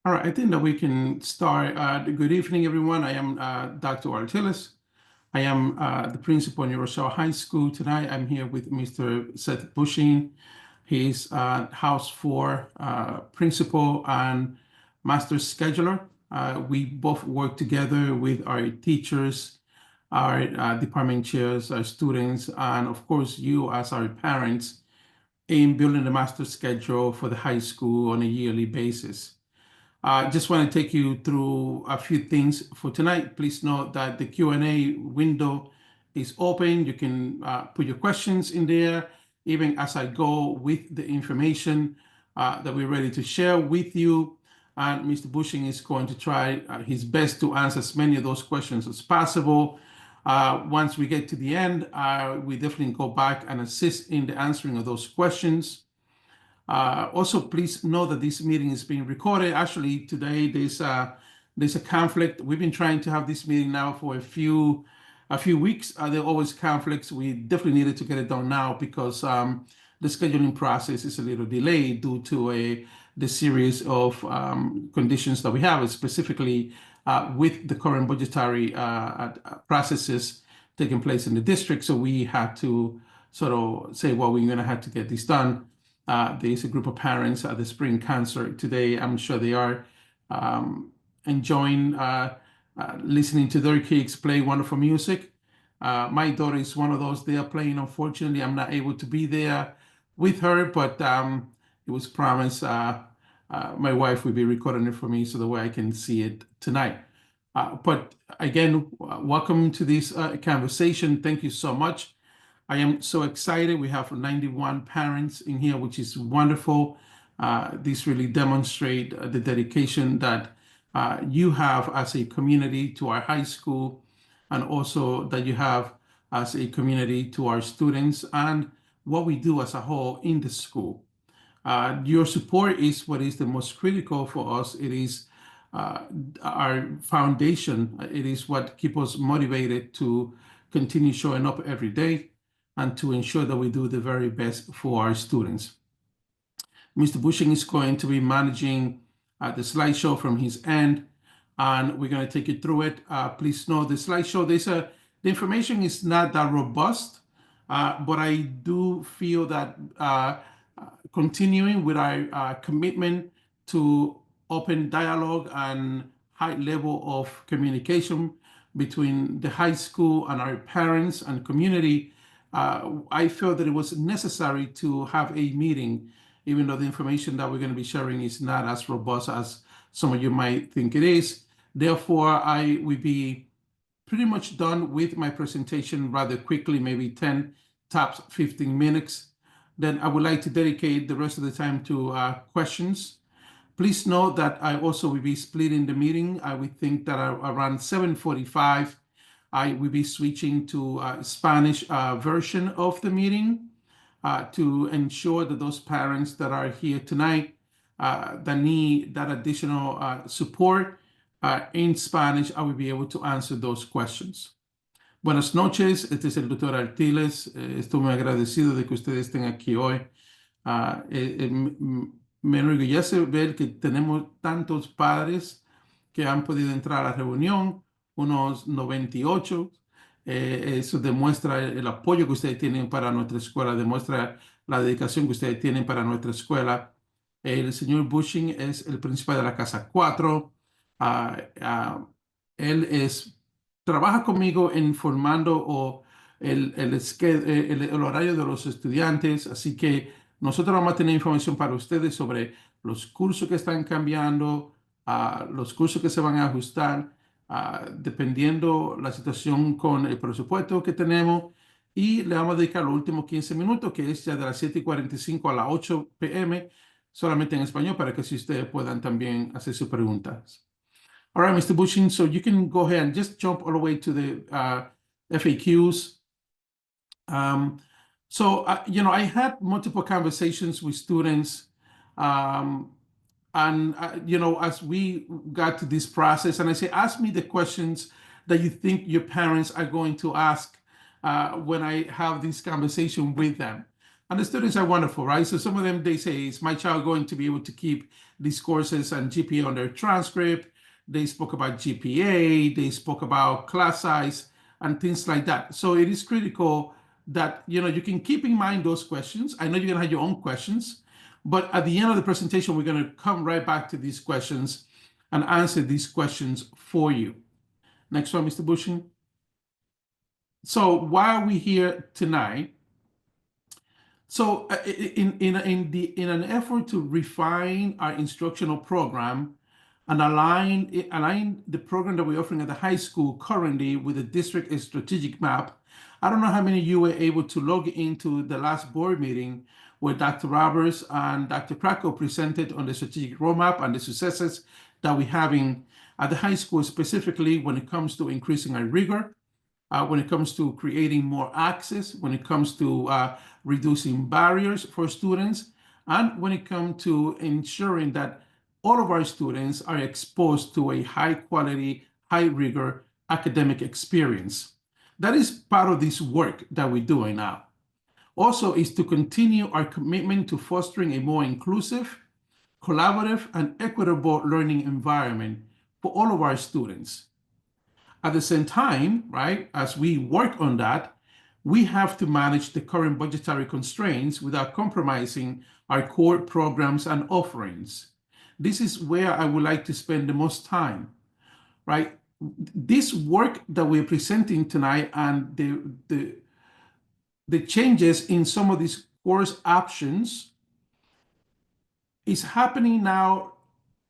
All right, I think that we can start. Good evening, everyone. I am Dr. Artiles. I am the principal in Rochelle High School. Tonight, I'm here with Mr. Seth Bushing. He's House 4 principal and master scheduler. We both work together with our teachers, our department chairs, our students, and of course, you as our parents in building the master schedule for the high school on a yearly basis. I just want to take you through a few things for tonight. Please note that the Q&A window is open. You can put your questions in there, even as I go with the information that we're ready to share with you. And Mr. Bushing is going to try his best to answer as many of those questions as possible. Once we get to the end, we definitely go back and assist in the answering of those questions. Also, please know that this meeting is being recorded. Actually, today there's a conflict. We've been trying to have this meeting now for a few weeks. There are always conflicts. We definitely needed to get it done now because the scheduling process is a little delayed due to the series of conditions that we have, specifically with the current budgetary processes taking place in the district. So we had to sort of say, well, we're going to have to get this done. There's a group of parents at the spring concert today. I'm sure they are enjoying listening to their kids play wonderful music. My daughter is one of those they are playing. Unfortunately, I'm not able to be there with her, but it was promised my wife will be recording it for me so the way I can see it tonight. But again, welcome to this conversation. Thank you so much. I am so excited. We have 91 parents in here, which is wonderful. This really demonstrates the dedication that you have as a community to our high school, and also that you have as a community to our students and what we do as a whole in the school. Your support is what is the most critical for us. It is our foundation. It is what keeps us motivated to continue showing up every day and to ensure that we do the very best for our students. Mr. Bushing is going to be managing the slideshow from his end, and we're going to take you through it. Please know the slideshow, the information is not that robust, but I do feel that continuing with our commitment to open dialogue and high level of communication between the high school and our parents and community, I felt that it was necessary to have a meeting, even though the information that we're going to be sharing is not as robust as some of you might think it is. Therefore, I will be pretty much done with my presentation rather quickly, maybe 10 tops 15 minutes. Then I would like to dedicate the rest of the time to questions. Please note that I also will be splitting the meeting. I would think that around 7:45, I will be switching to a Spanish version of the meeting to ensure that those parents that are here tonight that need that additional support in Spanish, I will be able to answer those questions. Buenas noches, este es el doctor Artiles. Estoy muy agradecido de que ustedes estén aquí hoy. Me enorgullece ver que tenemos tantos padres que han podido entrar a la reunión, unos 98. Eso demuestra el apoyo que ustedes tienen para nuestra escuela, demuestra la dedicación que ustedes tienen para nuestra escuela. El señor Bushing es el principal de la Casa 4. Él trabaja conmigo en formando el horario de los estudiantes, así que nosotros vamos a tener información para ustedes sobre los cursos que están cambiando, los cursos que se van a ajustar, dependiendo la situación con el presupuesto que tenemos. Y le vamos a dedicar los últimos 15 minutos, que es ya de las 7:45 a las 8 p.m., solamente en español, para que si ustedes puedan también hacer sus preguntas. All right, Mr. Bushing, so you can go ahead and just jump all the way to the FAQs. I had multiple conversations with students, as we got to this process, and I say, ask me the questions that you think your parents are going to ask when I have this conversation with them. And the students are wonderful, right? So some of them, they say, is my child going to be able to keep these courses and GPA on their transcript? They spoke about GPA, they spoke about class size and things like that. So it is critical that, you can keep in mind those questions. I know you're gonna have your own questions, but at the end of the presentation, we're gonna come right back to these questions and answer these questions for you. Next one, Mr. Bushin. So why are we here tonight? So in an effort to refine our instructional program and align the program that we're offering at the high school currently with the district strategic map, I don't know how many of you were able to log into the last board meeting where Dr. Roberts and Dr. Krakow presented on the strategic roadmap and the successes that we're having at the high school, specifically when it comes to increasing our rigor, when it comes to creating more access, when it comes to reducing barriers for students, and when it comes to ensuring that all of our students are exposed to a high quality, high rigor academic experience. That is part of this work that we're doing now. Also is to continue our commitment to fostering a more inclusive, collaborative, and equitable learning environment for all of our students. At the same time, right, as we work on that, we have to manage the current budgetary constraints without compromising our core programs and offerings. This is where I would like to spend the most time, right? This work that we're presenting tonight and the changes in some of these course options is happening now,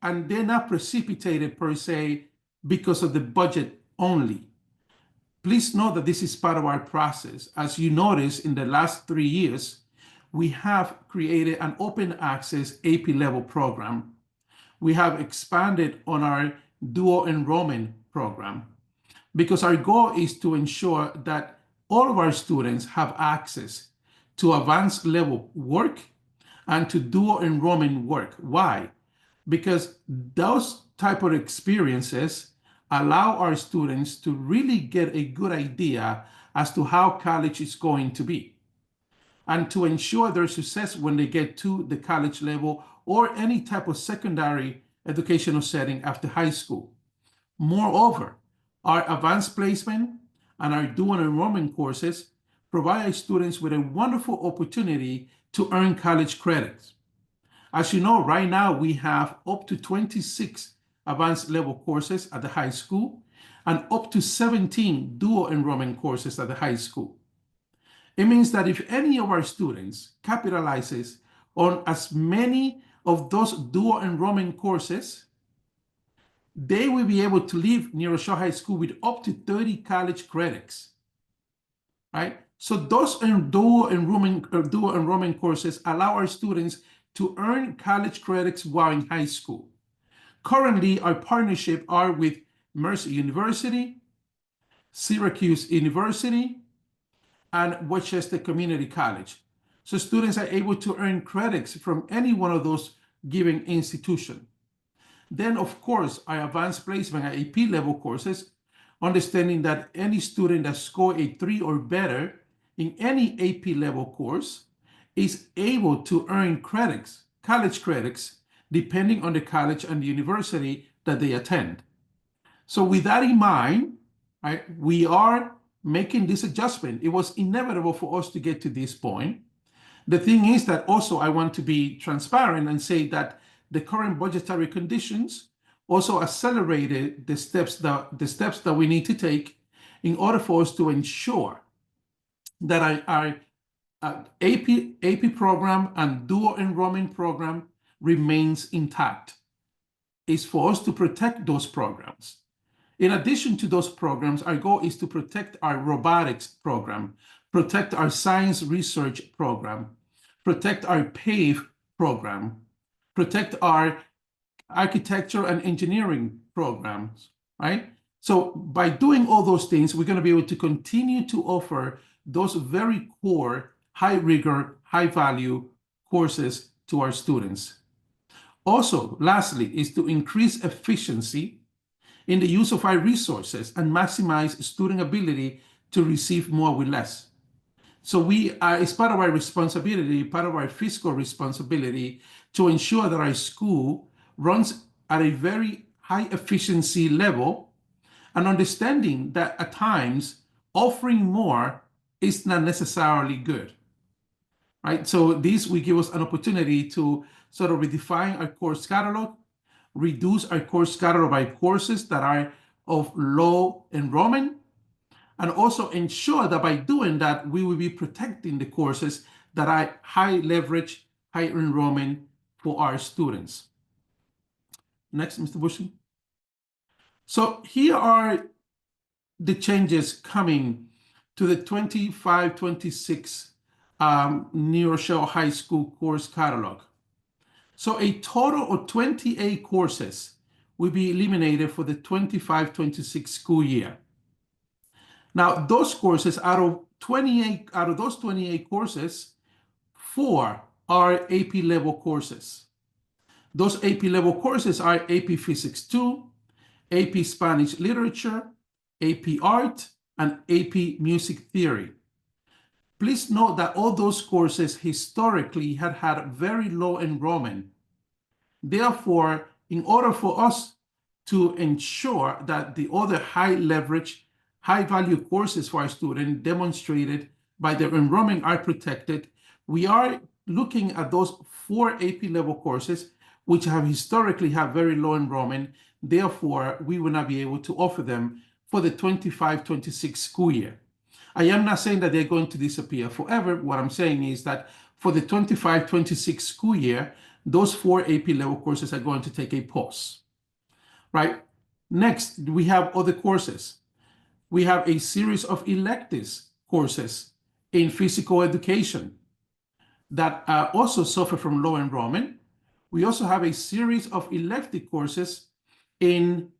and they're not precipitated per se because of the budget only. Please note that this is part of our process. As you notice, in the last 3 years, we have created an open access AP level program. We have expanded on our dual enrollment program because our goal is to ensure that all of our students have access to advanced level work and to dual enrollment work. Why? Because those type of experiences allow our students to really get a good idea as to how college is going to be and to ensure their success when they get to the college level or any type of secondary educational setting after high school. Moreover, our advanced placement and our dual enrollment courses provide students with a wonderful opportunity to earn college credits. As you know, right now we have up to 26 advanced level courses at the high school and up to 17 dual enrollment courses at the high school. It means that if any of our students capitalizes on as many of those dual enrollment courses, they will be able to leave New Rochelle High School with up to 30 college credits, right? So those dual enrollment courses allow our students to earn college credits while in high school. Currently, our partnership are with Mercer University, Syracuse University, and Westchester Community College. So students are able to earn credits from any one of those given institutions. Then, of course, our advanced placement at AP level courses, understanding that any student that score a 3 or better in any AP level course is able to earn credits, college credits, depending on the college and the university that they attend. So with that in mind, right, we are making this adjustment. It was inevitable for us to get to this point. The thing is that also I want to be transparent and say that the current budgetary conditions also accelerated the steps that we need to take in order for us to ensure that our AP program and dual enrollment program remains intact. Is for us to protect those programs. In addition to those programs, our goal is to protect our robotics program, protect our science research program, protect our PAVE program, protect our architecture and engineering programs, right? So by doing all those things, we're going to be able to continue to offer those very core, high rigor, high value courses to our students. Also, lastly, is to increase efficiency in the use of our resources and maximize student ability to receive more with less. So it's part of our responsibility, part of our fiscal responsibility to ensure that our school runs at a very high efficiency level, and understanding that at times offering more is not necessarily good, right? So this will give us an opportunity to sort of redefine our course catalog, reduce our course catalog by courses that are of low enrollment, and also ensure that by doing that, we will be protecting the courses that are high leverage, high enrollment for our students. Next, Mr. Bushy. So here are the changes coming to the 25-26 New Rochelle High School course catalog. So a total of 28 courses will be eliminated for the 25-26 school year. Now, those courses, out of those 28 courses, 4 are AP level courses. Those AP level courses are AP Physics 2, AP Spanish Literature, AP Art, and AP Music Theory. Please note that all those courses historically had very low enrollment. Therefore, in order for us to ensure that the other high leverage, high value courses for our students demonstrated by their enrollment are protected, we are looking at those 4 AP level courses which have historically had very low enrollment. Therefore, we will not be able to offer them for the 25-26 school year. I am not saying that they're going to disappear forever. What I'm saying is that for the 25-26 school year, those 4 AP level courses are going to take a pause, right? Next, we have other courses. We have a series of electives courses in physical education that also suffer from low enrollment. We also have a series of elective courses in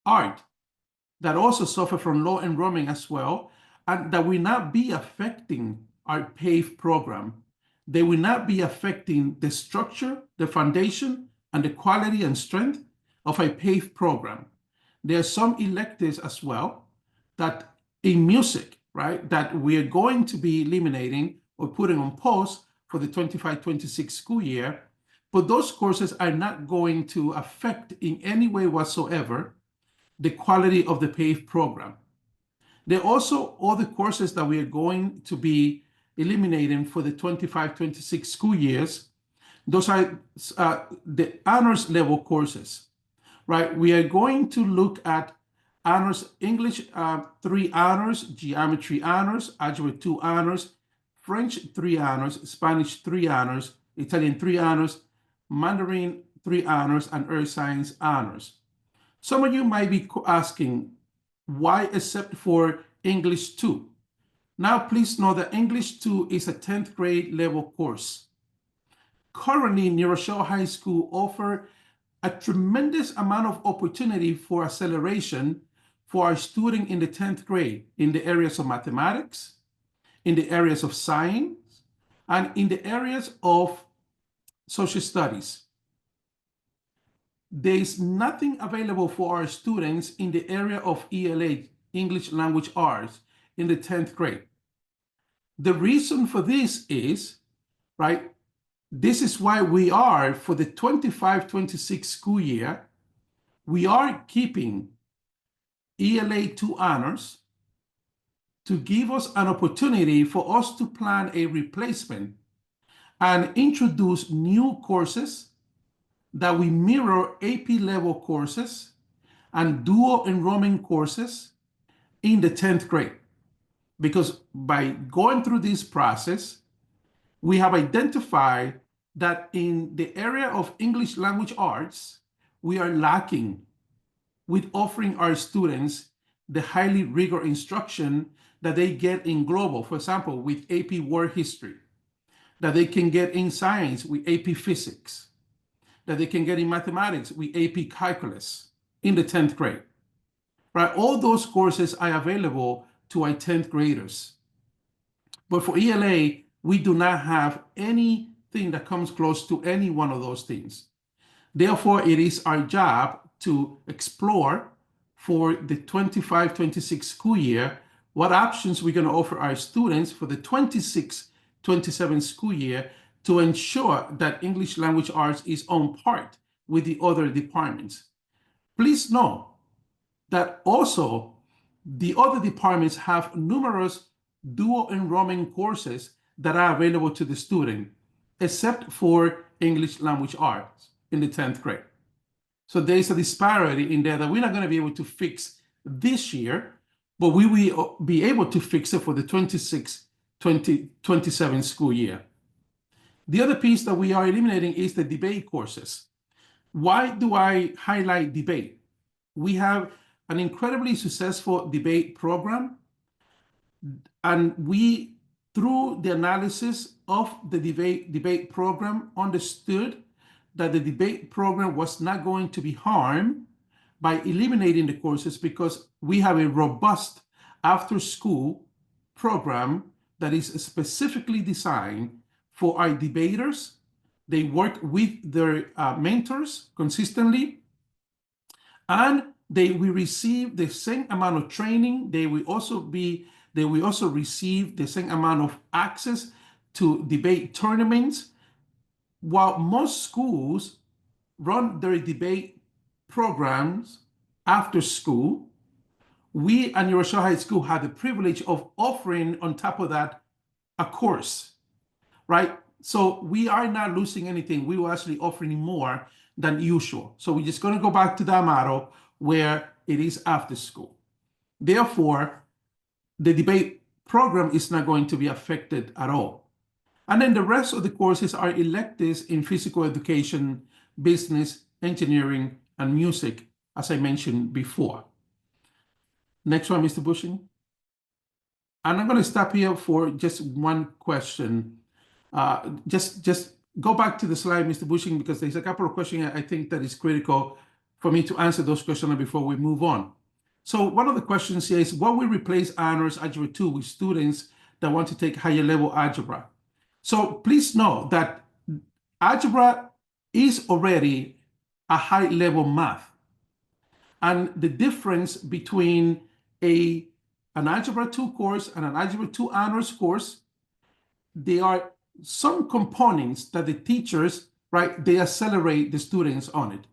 art that also suffer from low enrollment as well, and that will not be affecting our PAVE program. They will not be affecting the structure, the foundation, and the quality and strength of a PAVE program. There are some electives as well that in music, right, that we are going to be eliminating or putting on pause for the 25-26 school year, but those courses are not going to affect in any way whatsoever the quality of the PAVE program. There are also other courses that we are going to be eliminating for the 25-26 school years. Those are the honors level courses, right? We are going to look at honors English 3 honors, geometry honors, algebra 2 honors, French 3 honors, Spanish 3 honors, Italian 3 honors, Mandarin 3 honors, and earth science honors. Some of you might be asking, why except for English 2? Now, please know that English 2 is a 10th grade level course. Currently, New Rochelle High School offers a tremendous amount of opportunity for acceleration for our students in the 10th grade in the areas of mathematics, in the areas of science, and in the areas of social studies. There is nothing available for our students in the area of ELA, English Language Arts, in the 10th grade. The reason for this is, right, this is why we are, for the 25-26 school year, we are keeping ELA 2 honors to give us an opportunity for us to plan a replacement and introduce new courses that we mirror AP level courses and dual enrollment courses in the 10th grade. Because by going through this process, we have identified that in the area of English language arts, we are lacking with offering our students the highly rigorous instruction that they get in global, for example, with AP World History, that they can get in science with AP Physics, that they can get in mathematics with AP Calculus in the 10th grade, right? All those courses are available to our 10th graders. But for ELA, we do not have anything that comes close to any one of those things. Therefore, it is our job to explore for the 25-26 school year what options we're going to offer our students for the 26-27 school year to ensure that English language arts is on par with the other departments. Please know that also the other departments have numerous dual enrollment courses that are available to the student, except for English language arts in the 10th grade. So there's a disparity in there that we're not going to be able to fix this year, but we will be able to fix it for the 26-27 school year. The other piece that we are eliminating is the debate courses. Why do I highlight debate? We have an incredibly successful debate program, and we, through the analysis of the debate program, understood that the debate program was not going to be harmed by eliminating the courses, because we have a robust after-school program that is specifically designed for our debaters. They work with their mentors consistently, and they will receive the same amount of training. They will also receive the same amount of access to debate tournaments. While most schools run their debate programs after school, we at New Rochelle High School had the privilege of offering on top of that a course, right? So we are not losing anything. We were actually offering more than usual. So we're just going to go back to that model where it is after school. Therefore, the debate program is not going to be affected at all. And then the rest of the courses are electives in physical education, business, engineering, and music, as I mentioned before. Next one, Mr. Bushing. And I'm going to stop here for just one question. Just go back to the slide, Mr. Bushing, because there's a couple of questions I think that is critical for me to answer those questions before we move on. So one of the questions here is, what will replace honors algebra 2 with students that want to take higher level algebra? So please know that algebra is already a high level math. And the difference between an algebra 2 course and an algebra 2 honors course, there are some components that the teachers, right, they accelerate the students on it.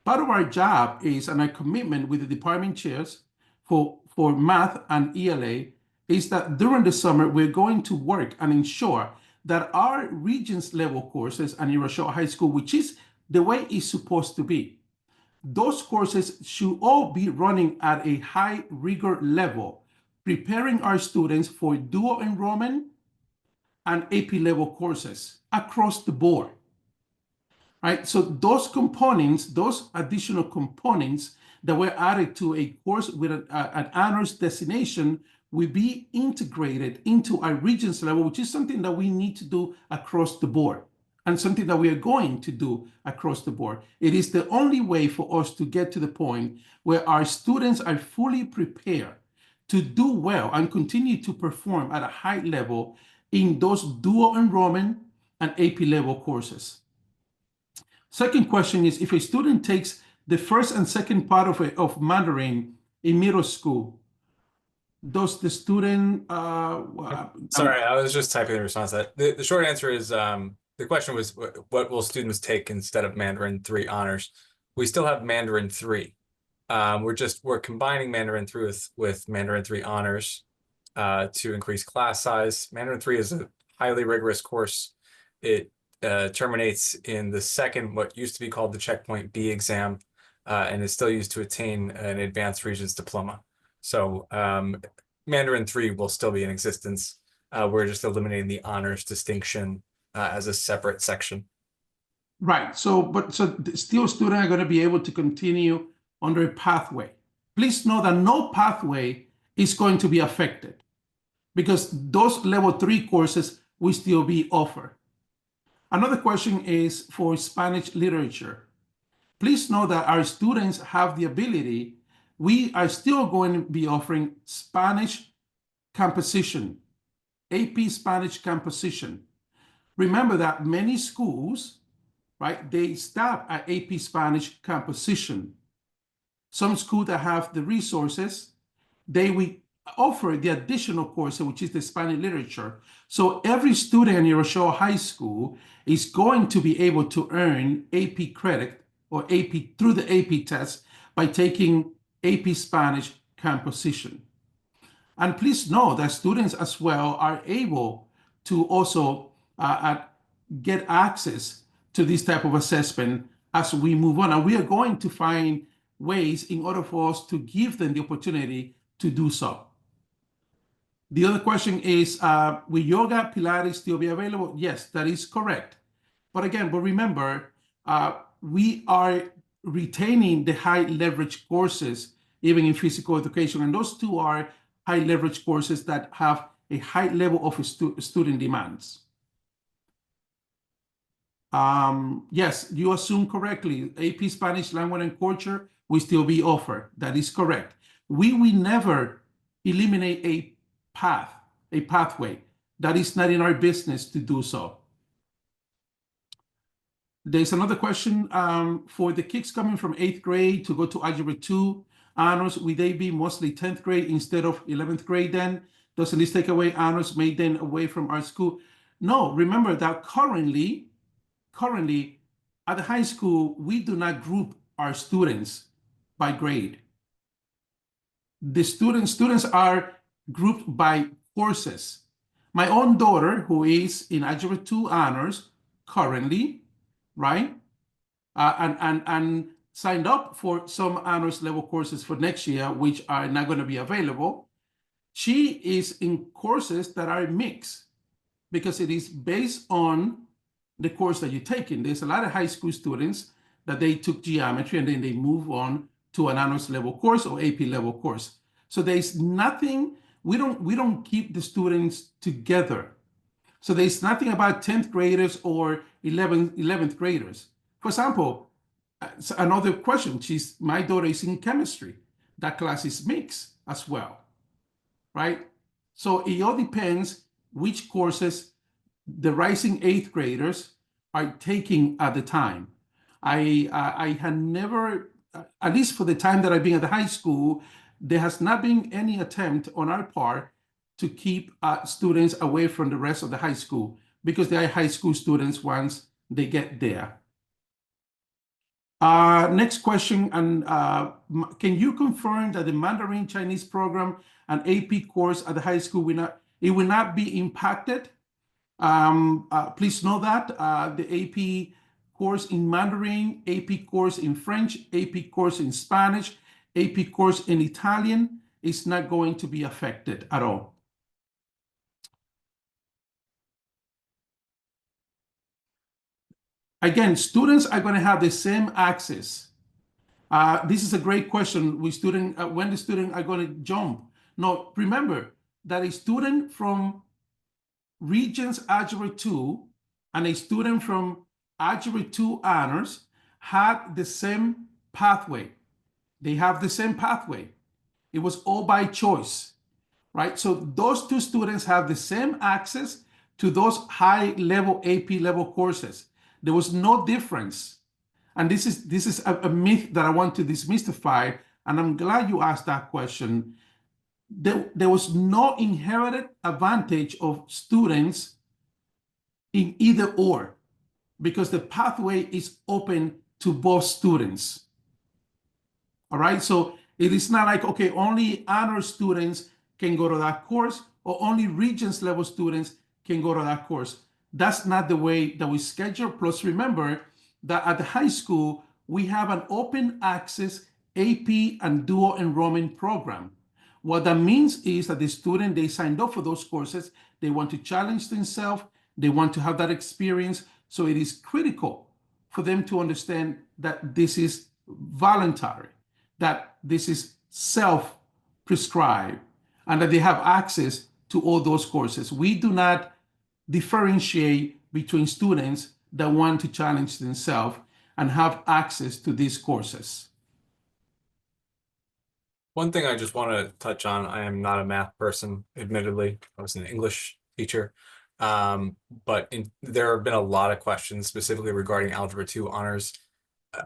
Part of our job is, and our commitment with the department chairs for math and ELA, is that during the summer, we're going to work and ensure that our Regents level courses at New Rochelle High School, which is the way it's supposed to be, those courses should all be running at a high rigor level, preparing our students for dual enrollment and AP level courses across the board. Right? So those components, those additional components that were added to a course with an honors destination will be integrated into our Regents level, which is something that we need to do across the board and something that we are going to do across the board. It is the only way for us to get to the point where our students are fully prepared to do well and continue to perform at a high level in those dual enrollment and AP level courses. Second question is, if a student takes the first and second part of Mandarin in middle school, does the student... Sorry, I was just typing the response to that. The short answer is, the question was, what will students take instead of Mandarin 3 honors? We still have Mandarin 3. We're combining Mandarin 3 with Mandarin 3 honors to increase class size. Mandarin 3 is a highly rigorous course. It terminates in the second, what used to be called the Checkpoint B exam, and is still used to attain an advanced Regents diploma. So Mandarin 3 will still be in existence. We're just eliminating the honors distinction as a separate section. Right. So still students are going to be able to continue on their pathway. Please know that no pathway is going to be affected, because those level 3 courses will still be offered. Another question is for Spanish literature. Please know that our students have the ability. We are still going to be offering Spanish composition, AP Spanish composition. Remember that many schools, right, they stop at AP Spanish composition. Some schools that have the resources, they will offer the additional course, which is the Spanish literature. So every student in Hiroshima High School is going to be able to earn AP credit or AP through the AP test by taking AP Spanish composition. And please know that students as well are able to also get access to this type of assessment as we move on. And we are going to find ways in order for us to give them the opportunity to do so. The other question is, will yoga, Pilates still be available? Yes, that is correct. But remember, we are retaining the high leverage courses, even in physical education. And those two are high leverage courses that have a high level of student demands. Yes, you assume correctly. AP Spanish Language and Culture will still be offered. That is correct. We will never eliminate a pathway. That is not in our business to do so. There's another question for the kids coming from 8th grade to go to Algebra 2 honors, will they be mostly 10th grade instead of 11th grade then? Doesn't this take away honors made then away from our school? No, remember that currently at the high school, we do not group our students by grade. The students are grouped by courses. My own daughter, who is in Algebra 2 honors currently, right? And signed up for some honors level courses for next year, which are not going to be available. She is in courses that are mixed because it is based on the course that you're taking. There's a lot of high school students that they took geometry and then they move on to an honors level course or AP level course. So there's nothing, we don't keep the students together. So there's nothing about 10th graders or 11th graders. For example, another question, my daughter is in chemistry. That class is mixed as well, right? So it all depends which courses the rising 8th graders are taking at the time. I had never, at least for the time that I've been at the high school, there has not been any attempt on our part to keep students away from the rest of the high school because they are high school students once they get there. Next question, and can you confirm that the Mandarin Chinese program and AP course at the high school will not be impacted? Please know that the AP course in Mandarin, AP course in French, AP course in Spanish, AP course in Italian is not going to be affected at all. Again, students are going to have the same access. This is a great question. When the student are going to jump? No, remember that a student from Regents Algebra 2 and a student from Algebra 2 honors had the same pathway. They have the same pathway. It was all by choice, right? So those two students have the same access to those high level AP level courses. There was no difference. And this is a myth that I want to demystify. And I'm glad you asked that question. There was no inherited advantage of students in either or because the pathway is open to both students. All right, so it is not like, okay, only honor students can go to that course or only Regents level students can go to that course. That's not the way that we schedule. Plus, remember that at the high school, we have an open access AP and dual enrollment program. What that means is that the student, they signed up for those courses, they want to challenge themselves, they want to have that experience. So it is critical for them to understand that this is voluntary, that this is self-prescribed, and that they have access to all those courses. We do not differentiate between students that want to challenge themselves and have access to these courses. One thing I just want to touch on, I am not a math person, admittedly. I was an English teacher. But there have been a lot of questions specifically regarding Algebra 2 honors.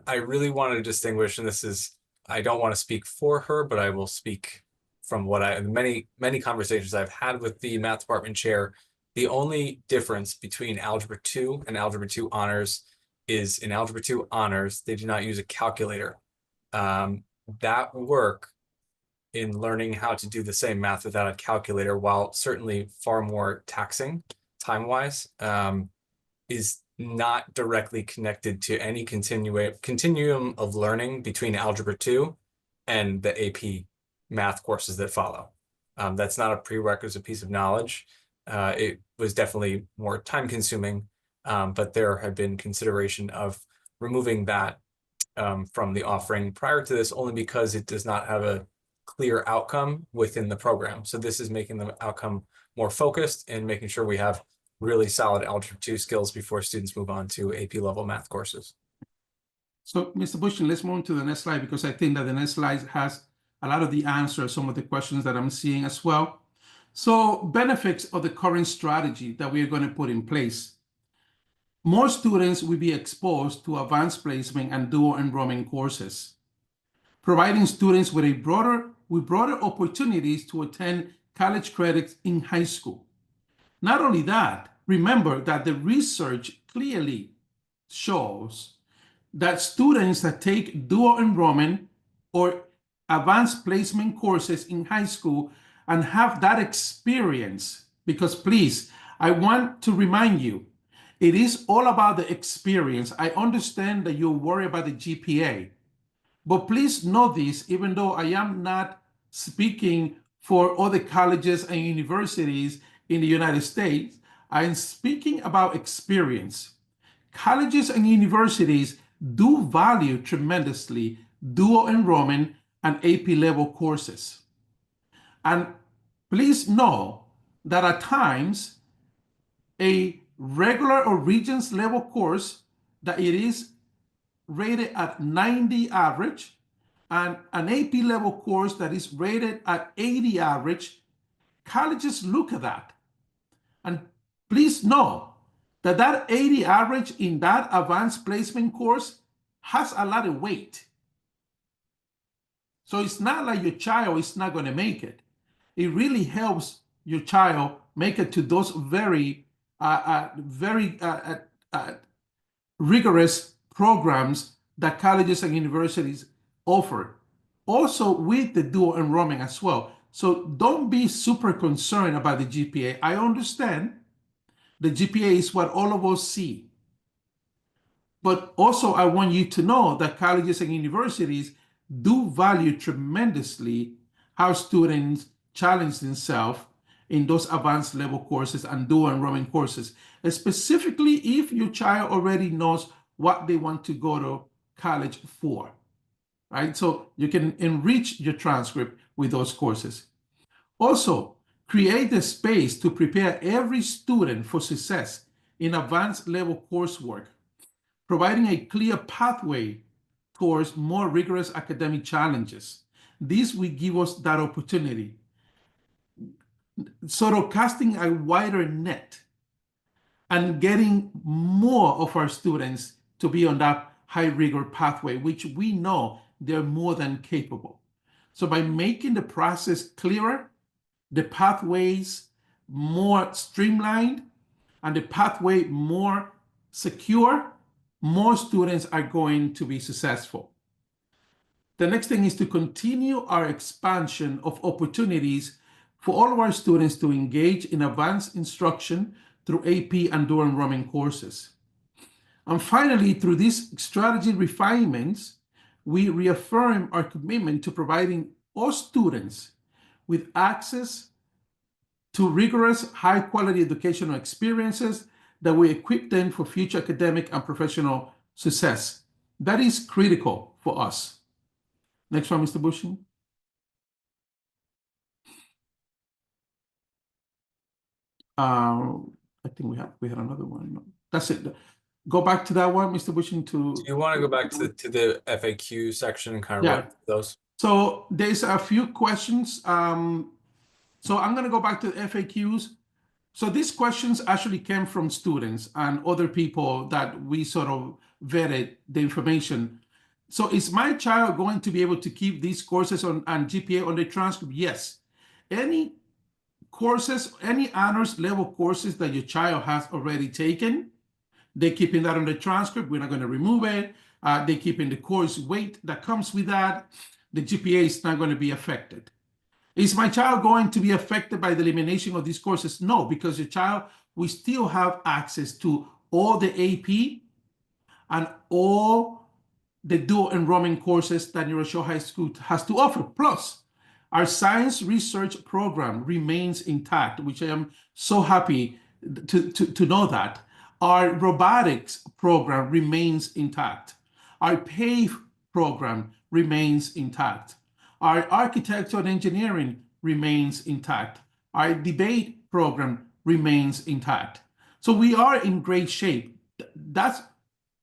I really want to distinguish, and this is, I don't want to speak for her, but I will speak from what many conversations I've had with the math department chair, the only difference between Algebra 2 and Algebra 2 Honors is in Algebra 2 Honors, they do not use a calculator. That work in learning how to do the same math without a calculator, while certainly far more taxing time-wise, is not directly connected to any continuum of learning between Algebra 2 and the AP math courses that follow. That's not a prerequisite piece of knowledge. It was definitely more time-consuming, but there had been consideration of removing that from the offering prior to this, only because it does not have a clear outcome within the program. So this is making the outcome more focused and making sure we have really solid Algebra 2 skills before students move on to AP level math courses. So, Mr. Bushin, let's move on to the next slide, because I think that the next slide has a lot of the answers, some of the questions that I'm seeing as well. So, benefits of the current strategy that we are going to put in place. More students will be exposed to advanced placement and dual enrollment courses, providing students with broader opportunities to attend college credits in high school. Not only that, remember that the research clearly shows that students that take dual enrollment or advanced placement courses in high school and have that experience, because please, I want to remind you, it is all about the experience. I understand that you're worried about the GPA, but please know this, even though I am not speaking for other colleges and universities in the United States, I am speaking about experience. Colleges and universities do value tremendously dual enrollment and AP level courses. And please know that at times, a regular or Regents level course that it is rated at 90 average, and an AP level course that is rated at 80 average, colleges look at that. And please know that that 80 average in that advanced placement course has a lot of weight. So it's not like your child is not going to make it. It really helps your child make it to those very rigorous programs that colleges and universities offer. Also with the dual enrollment as well. So don't be super concerned about the GPA. I understand the GPA is what all of us see. But also I want you to know that colleges and universities do value tremendously how students challenge themselves in those advanced level courses and dual enrollment courses, specifically if your child already knows what they want to go to college for, right? So you can enrich your transcript with those courses. Also, create the space to prepare every student for success in advanced level coursework, providing a clear pathway towards more rigorous academic challenges. This will give us that opportunity, sort of casting a wider net and getting more of our students to be on that high rigor pathway, which we know they're more than capable. So by making the process clearer, the pathways more streamlined, and the pathway more secure, more students are going to be successful. The next thing is to continue our expansion of opportunities for all of our students to engage in advanced instruction through AP and dual enrollment courses. And finally, through these strategy refinements, we reaffirm our commitment to providing all students with access to rigorous, high-quality educational experiences that will equip them for future academic and professional success. That is critical for us. Next one, Mr. Bushin. I think we had another one. No, that's it. Go back to that one, Mr. Bushin. Do you want to go back to the FAQ section and kind of run through those? So there's a few questions. So I'm going to go back to the FAQs. So these questions actually came from students and other people that we sort of vetted the information. So is my child going to be able to keep these courses on and GPA on the transcript? Yes. Any courses, any honors level courses that your child has already taken, they're keeping that on the transcript. We're not going to remove it. They're keeping the course weight that comes with that. The GPA is not going to be affected. Is my child going to be affected by the elimination of these courses? No, because your child will still have access to all the AP and all the dual enrollment courses that New Rochelle High School has to offer. Plus, our science research program remains intact, which I am so happy to know that. Our robotics program remains intact. Our PAVE program remains intact. Our architecture and engineering remains intact. Our debate program remains intact. So we are in great shape. That's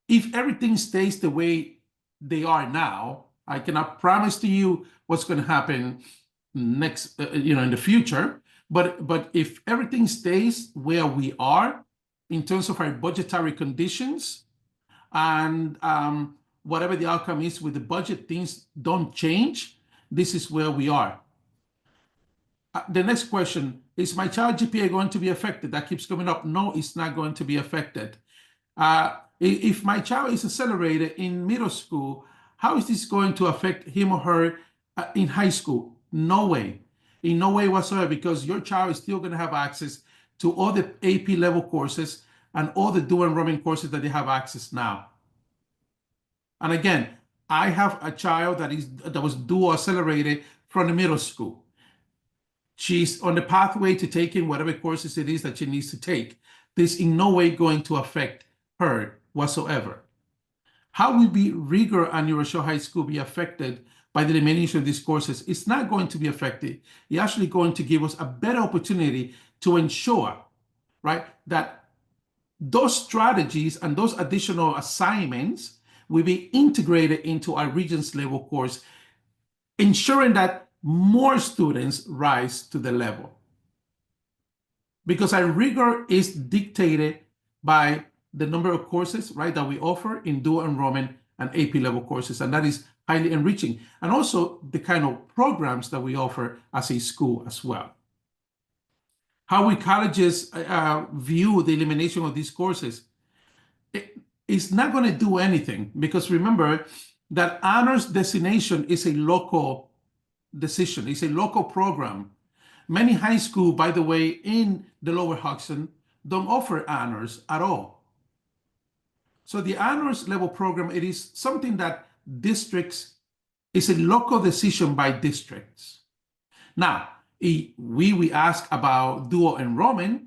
if everything stays the way they are now. I cannot promise to you what's going to happen next, in the future. But if everything stays where we are in terms of our budgetary conditions and whatever the outcome is with the budget, things don't change. This is where we are. The next question is my child GPA going to be affected? That keeps coming up. No, it's not going to be affected. If my child is accelerated in middle school, how is this going to affect him or her in high school? No way. In no way whatsoever, because your child is still going to have access to all the AP level courses and all the dual enrollment courses that they have access now. And again, I have a child that was dual accelerated from the middle school. She's on the pathway to taking whatever courses it is that she needs to take. This in no way going to affect her whatsoever. How will be rigor and New Rochelle High School be affected by the elimination of these courses? It's not going to be affected. It's actually going to give us a better opportunity to ensure, right, that those strategies and those additional assignments will be integrated into our Regents level course, ensuring that more students rise to the level. Because our rigor is dictated by the number of courses, right, that we offer in dual enrollment and AP level courses, and that is highly enriching. And also the kind of programs that we offer as a school as well. How will colleges view the elimination of these courses? It's not going to do anything, because remember that honors designation is a local decision. It's a local program. Many high schools, by the way, in the Lower Hudson don't offer honors at all. So the honors level program, it is something that districts, is a local decision by districts. Now, we ask about dual enrollment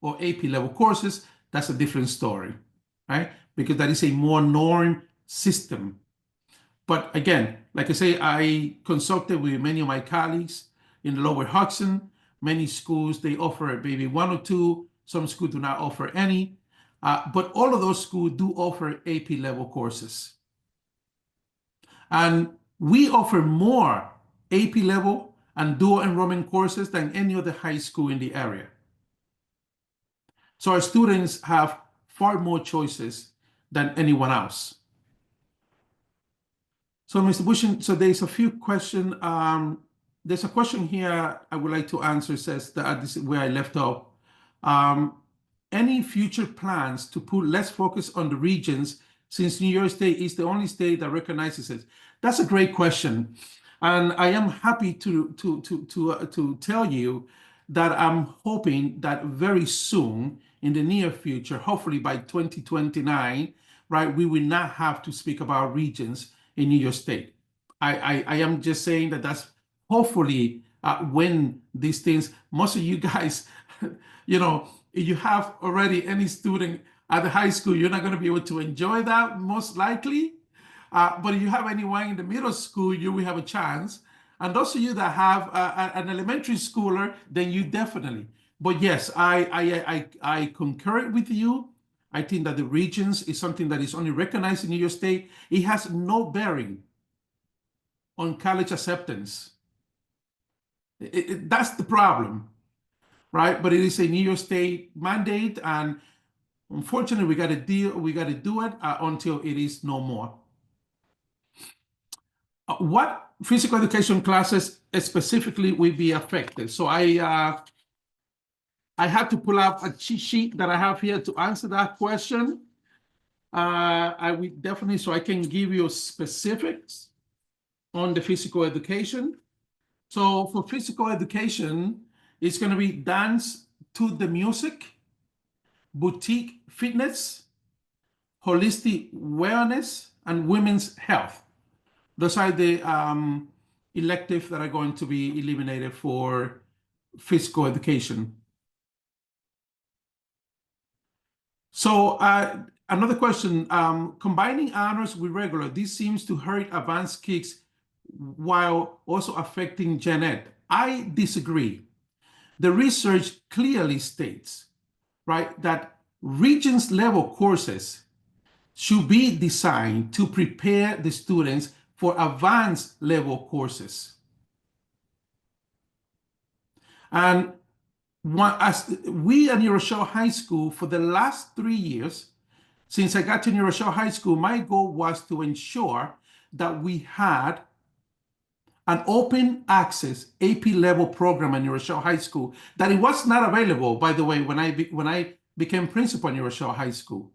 or AP level courses, that's a different story, right? Because that is a more norm system. But again, like I say, I consulted with many of my colleagues in the Lower Hudson. Many schools, they offer maybe one or two. Some schools do not offer any. But all of those schools do offer AP level courses. And we offer more AP level and dual enrollment courses than any other high school in the area. So our students have far more choices than anyone else. So Mr. Bushin, so there's a few questions. There's a question here I would like to answer, says that this is where I left off. Any future plans to put less focus on the regions, since New York State is the only state that recognizes it? That's a great question. And I am happy to tell you that I'm hoping that very soon, in the near future, hopefully by 2029, right, we will not have to speak about regions in New York State. I am just saying that that's hopefully when these things, most of you guys, if you have already any student at the high school, you're not going to be able to enjoy that most likely. But if you have anyone in the middle school, you will have a chance. And those of you that have an elementary schooler, then you definitely. But yes, I concur with you. I think that the regions is something that is only recognized in New York State. It has no bearing on college acceptance. That's the problem, right? But it is a New York State mandate, and unfortunately, we got to do it until it is no more. What physical education classes specifically will be affected? So I had to pull up a cheat sheet that I have here to answer that question. I will definitely, so I can give you specifics on the physical education. So for physical education, it's going to be dance to the music, boutique fitness, holistic wellness, and women's health. Those are the electives that are going to be eliminated for physical education. So another question, combining honors with regular, this seems to hurt advanced kids while also affecting gen ed. I disagree. The research clearly states, right, that Regents level courses should be designed to prepare the students for advanced level courses. And as we at New Rochelle High School, for the last 3 years, since I got to New Rochelle High School, my goal was to ensure that we had an open access AP level program at New Rochelle High School, that it was not available, by the way, when I became principal at New Rochelle High School.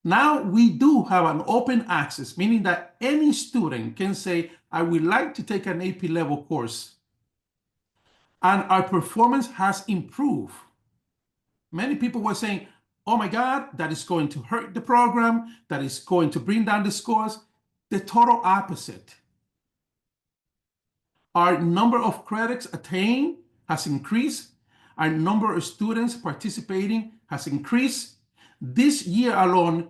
Now we do have an open access, meaning that any student can say, I would like to take an AP level course. And our performance has improved. Many people were saying, oh my God, that is going to hurt the program, that is going to bring down the scores. The total opposite. Our number of credits attained has increased. Our number of students participating has increased. This year alone,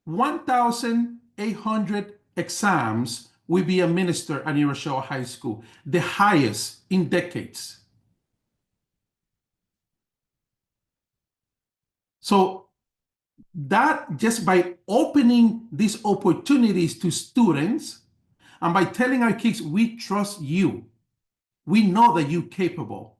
1,800 exams will be administered at New Rochelle High School, the highest in decades. So that just by opening these opportunities to students and by telling our kids, we trust you, we know that you're capable,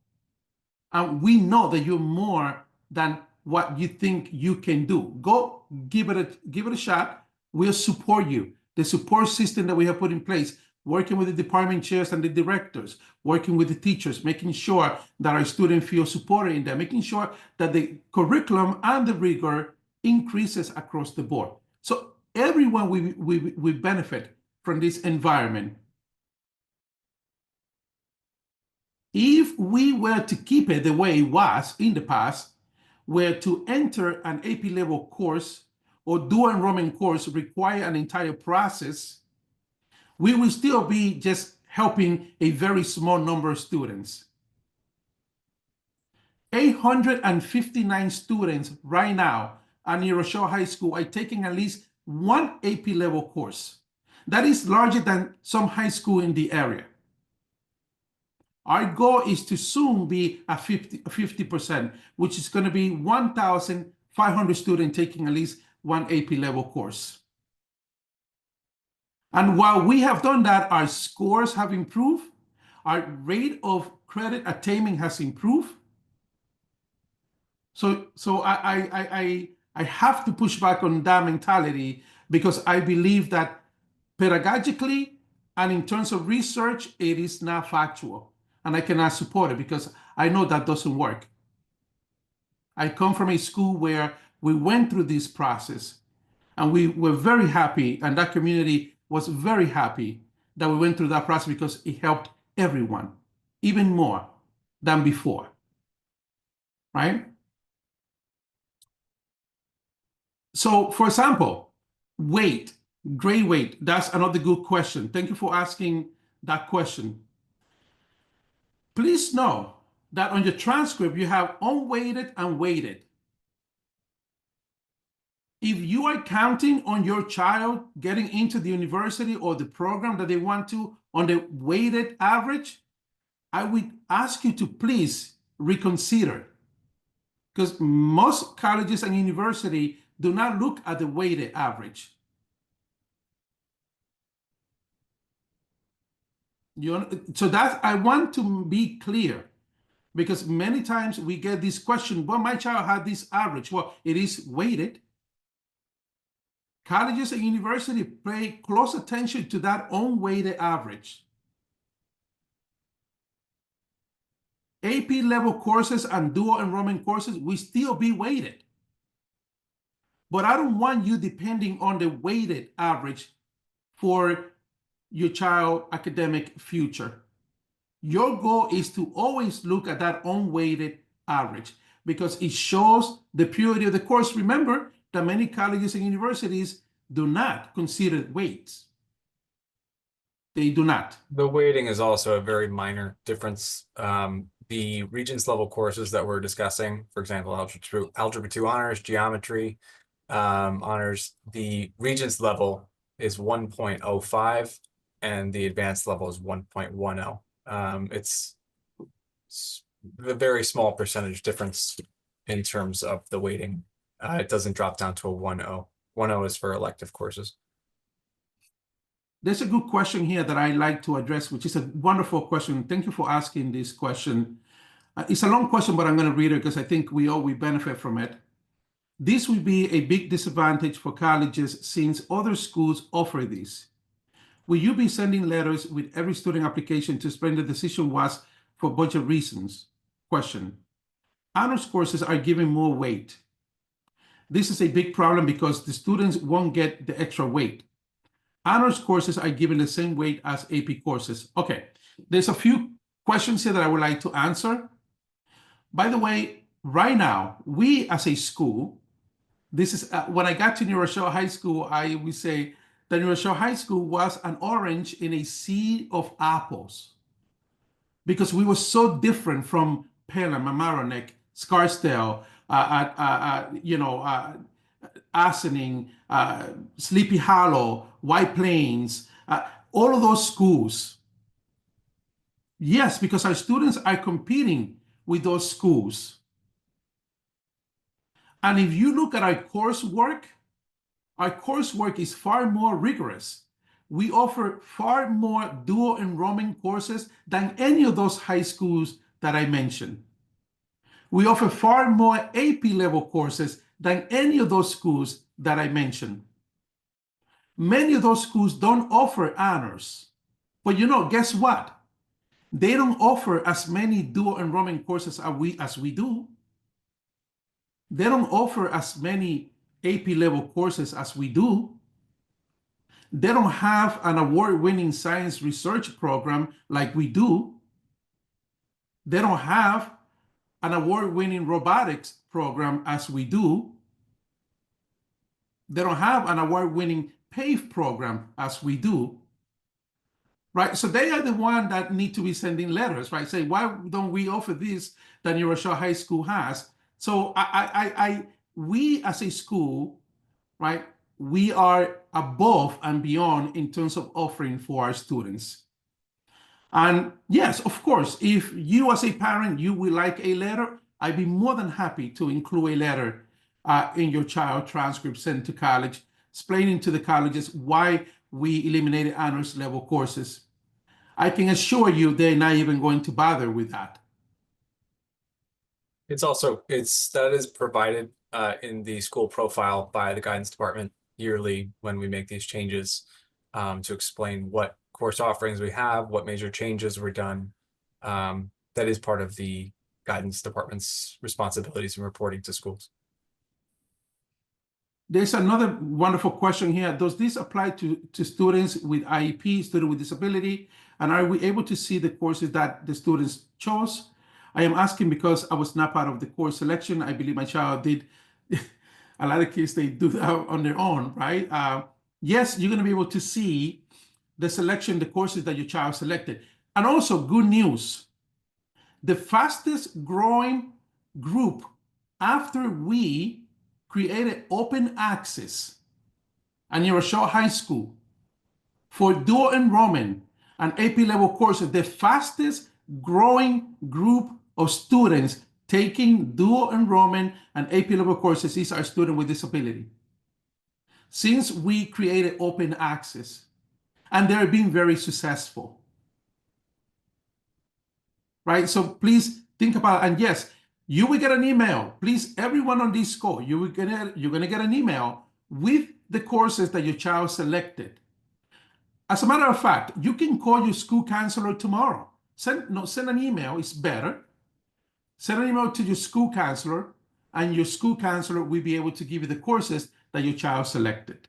and we know that you're more than what you think you can do. Go give it a shot. We'll support you. The support system that we have put in place, working with the department chairs and the directors, working with the teachers, making sure that our students feel supported in that, making sure that the curriculum and the rigor increases across the board. So everyone will benefit from this environment. If we were to keep it the way it was in the past, where to enter an AP level course or dual enrollment course require an entire process, we will still be just helping a very small number of students. 859 students right now at New Rochelle High School are taking at least one AP level course. That is larger than some high school in the area. Our goal is to soon be at 50%, which is going to be 1,500 students taking at least one AP level course. And while we have done that, our scores have improved. Our rate of credit attainment has improved. So I have to push back on that mentality, because I believe that pedagogically and in terms of research, it is not factual. And I cannot support it because I know that doesn't work. I come from a school where we went through this process and we were very happy, and that community was very happy that we went through that process because it helped everyone, even more than before, right? So for example, weight, grade weight, that's another good question. Thank you for asking that question. Please know that on your transcript, you have unweighted and weighted. If you are counting on your child getting into the university or the program that they want to on the weighted average, I would ask you to please reconsider, because most colleges and universities do not look at the weighted average. So that I want to be clear, because many times we get this question, well, my child had this average. Well, it is weighted. colleges and universities pay close attention to that unweighted average. AP level courses and dual enrollment courses will still be weighted. But I don't want you depending on the weighted average for your child academic future. Your goal is to always look at that unweighted average because it shows the purity of the course. Remember that many colleges and universities do not consider weights. They do not. The weighting is also a very minor difference. The Regents level courses that we're discussing, for example, Algebra 2 honors, geometry honors, the Regents level is 1.05 and the advanced level is 1.10. It's a very small percentage difference in terms of the weighting. It doesn't drop down to a 1.0. 1.0 is for elective courses. There's a good question here that I like to address, which is a wonderful question. Thank you for asking this question. It's a long question, but I'm going to read it because I think we benefit from it. This will be a big disadvantage for colleges since other schools offer this. Will you be sending letters with every student application to explain the decision was for a bunch of reasons? Question. Honors courses are given more weight. This is a big problem because the students won't get the extra weight. Honors courses are given the same weight as AP courses. Okay, there's a few questions here that I would like to answer. By the way, right now, we as a school, this is when I got to New Rochelle High School, I would say that New Rochelle High School was an orange in a sea of apples because we were so different from Pelham, Mamaroneck, Scarsdale, Asening, Sleepy Hollow, White Plains, all of those schools. Yes, because our students are competing with those schools. And if you look at our coursework is far more rigorous. We offer far more dual enrollment courses than any of those high schools that I mentioned. We offer far more AP level courses than any of those schools that I mentioned. Many of those schools don't offer honors. But guess what? They don't offer as many dual enrollment courses as we do. They don't offer as many AP level courses as we do. They don't have an award-winning science research program like we do. They don't have an award-winning robotics program as we do. They don't have an award-winning PAVE program as we do. Right? So they are the one that need to be sending letters, right? Say, why don't we offer this that New Rochelle High School has? So we as a school, right, we are above and beyond in terms of offering for our students. And yes, of course, if you as a parent, you would like a letter, I'd be more than happy to include a letter in your child transcript sent to college, explaining to the colleges why we eliminated honors level courses. I can assure you they're not even going to bother with that. That is provided in the school profile by the guidance department yearly when we make these changes to explain what course offerings we have, what major changes were done. That is part of the guidance department's responsibilities in reporting to schools. There's another wonderful question here. Does this apply to students with IEP, students with disability? And are we able to see the courses that the students chose? I am asking because I was not part of the course selection. I believe my child did. A lot of kids, they do that on their own, right? Yes, you're going to be able to see the selection, the courses that your child selected. And also, good news. The fastest growing group after we created open access at New Rochelle High School for dual enrollment and AP level courses, the fastest growing group of students taking dual enrollment and AP level courses is our student with disability. Since we created open access, and they're being very successful, right? So please think about it. And yes, you will get an email. Please, everyone on this call, you're gonna get an email with the courses that your child selected. As a matter of fact, you can call your school counselor tomorrow. Send an email, it's better. Send an email to your school counselor, and your school counselor will be able to give you the courses that your child selected.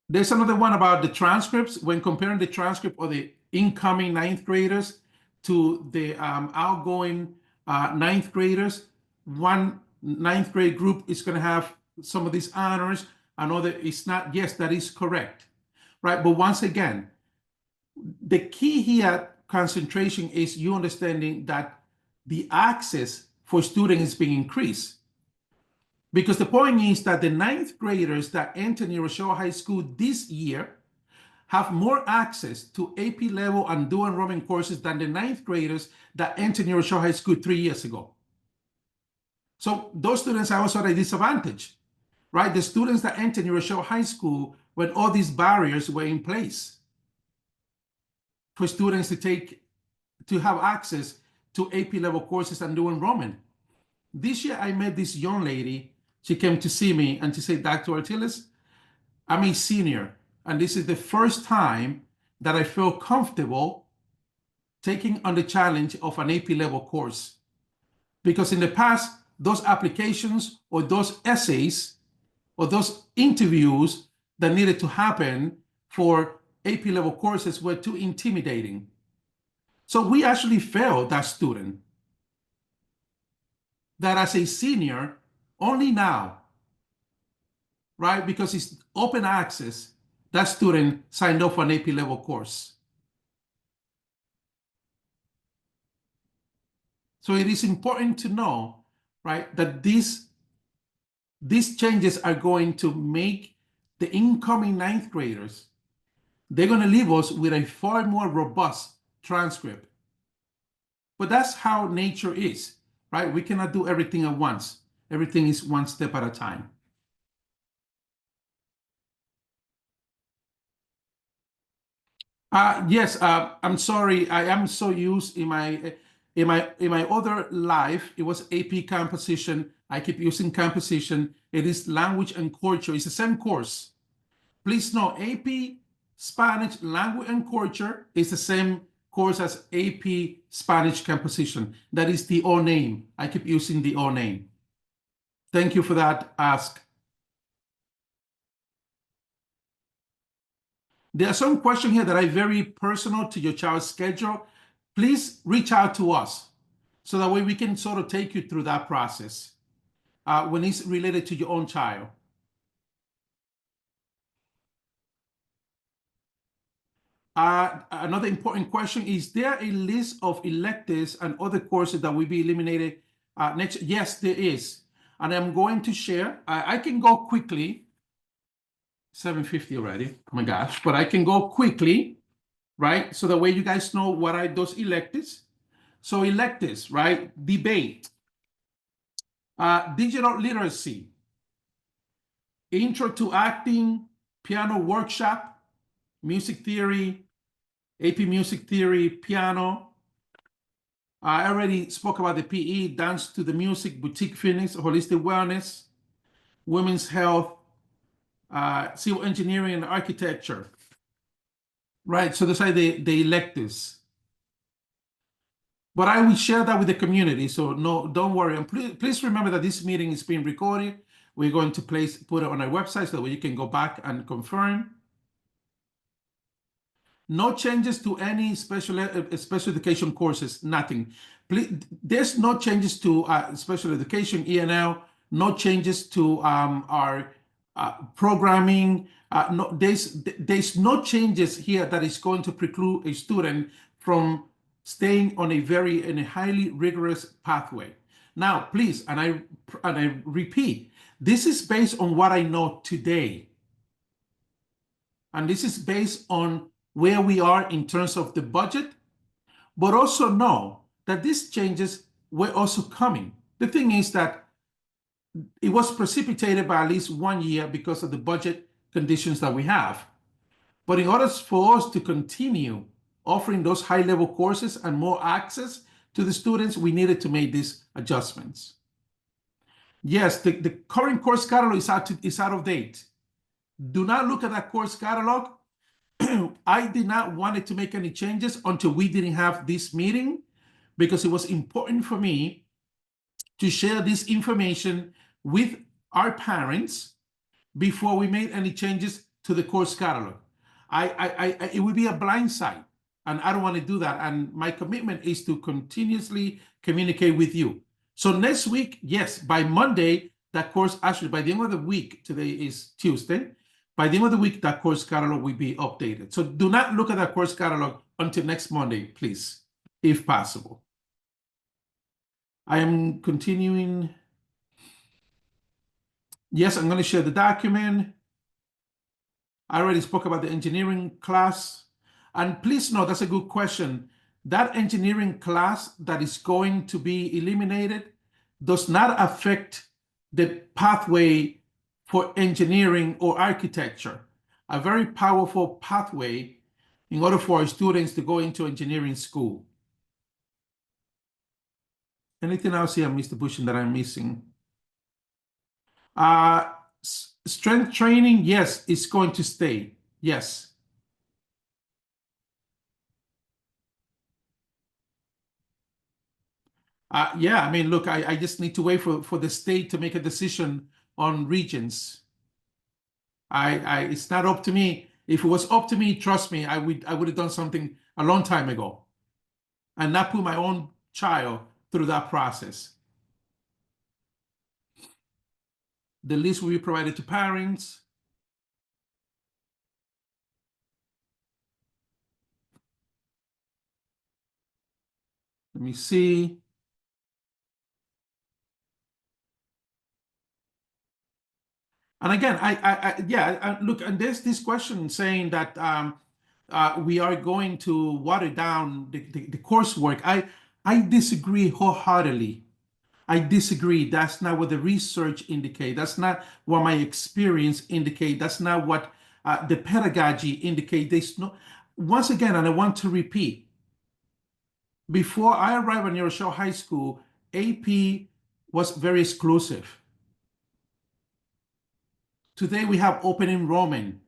There's another one about the transcripts. When comparing the transcript of the incoming ninth graders to the outgoing ninth graders, one ninth grade group is going to have some of these honors. Another is not. Yes, that is correct, right? But once again, the key here, concentration, is you understanding that the access for students is being increased. Because the point is that the ninth graders that enter New Rochelle High School this year have more access to AP level and dual enrollment courses than the ninth graders that entered New Rochelle High School 3 years ago. So those students are also at a disadvantage, right? The students that entered New Rochelle High School when all these barriers were in place for students to have access to AP level courses and dual enrollment. This year, I met this young lady. She came to see me and she said, Dr. Ortiles, I'm a senior, and this is the first time that I feel comfortable taking on the challenge of an AP level course. Because in the past, those applications or those essays or those interviews that needed to happen for AP level courses were too intimidating. So we actually failed that student. That as a senior, only now, right? Because it's open access, that student signed up for an AP level course. So it is important to know, right, that these changes are going to make the incoming ninth graders, they're going to leave us with a far more robust transcript. But that's how nature is, right? We cannot do everything at once. Everything is one step at a time. Yes, I'm sorry. I am so used in my other life. It was AP composition. I keep using composition. It is language and culture. It's the same course. Please know, AP Spanish language and culture is the same course as AP Spanish composition. That is the old name. I keep using the old name. Thank you for that ask. There are some questions here that are very personal to your child's schedule. Please reach out to us so that way we can sort of take you through that process when it's related to your own child. Another important question, is there a list of electives and other courses that will be eliminated next? Yes, there is. And I'm going to share. I can go quickly. 7:50 already. Oh my gosh. But I can go quickly, right? So that way you guys know what are those electives. So electives, right? Debate, digital literacy, intro to acting, piano workshop, music theory, AP music theory, piano. I already spoke about the PE, dance to the music, boutique fitness, holistic wellness, women's health, civil engineering and architecture. Right, so those are the electives. But I will share that with the community, so no, don't worry. And please remember that this meeting is being recorded. We're going to put it on our website so that you can go back and confirm. No changes to any special education courses, nothing. Please, there's no changes to special education, ENL, no changes to our programming. No, there's no changes here that is going to preclude a student from staying on in a highly rigorous pathway. Now, please, and I repeat, this is based on what I know today. And this is based on where we are in terms of the budget, but also know that these changes were also coming. The thing is that it was precipitated by at least 1 year because of the budget conditions that we have. But in order for us to continue offering those high-level courses and more access to the students, we needed to make these adjustments. Yes, the current course catalog is out of date. Do not look at that course catalog. I did not want to make any changes until we didn't have this meeting, because it was important for me to share this information with our parents before we made any changes to the course catalog. It would be a blind side, and I don't want to do that. And my commitment is to continuously communicate with you. So next week, yes, by Monday, that course, actually by the end of the week, today is Tuesday, by the end of the week, that course catalog will be updated. So do not look at that course catalog until next Monday, please, if possible. I am continuing. Yes, I'm going to share the document. I already spoke about the engineering class. And please note, that's a good question. That engineering class that is going to be eliminated does not affect the pathway for engineering or architecture, a very powerful pathway in order for our students to go into engineering school. Anything else here, Mr. Bushin, that I'm missing? Strength training, yes, it's going to stay. Yes. Yeah, I mean, look, I just need to wait for the state to make a decision on regions. It's not up to me. If it was up to me, trust me, I would have done something a long time ago and not put my own child through that process. The list will be provided to parents. Let me see. And again, look, and there's this question saying that we are going to water down the coursework. I disagree wholeheartedly. I disagree. That's not what the research indicate. That's not what my experience indicate. That's not what the pedagogy indicate. There's no, once again, and I want to repeat, before I arrived at New Rochelle High School, AP was very exclusive. Today we have open enrollment.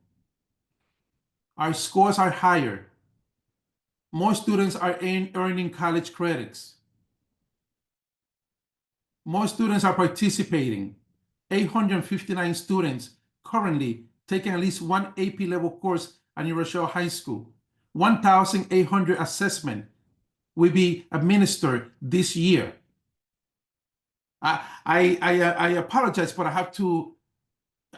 Our scores are higher. More students are earning college credits. More students are participating. 859 students currently taking at least one AP level course at New Rochelle High School. 1,800 assessment will be administered this year. I apologize, but I have to,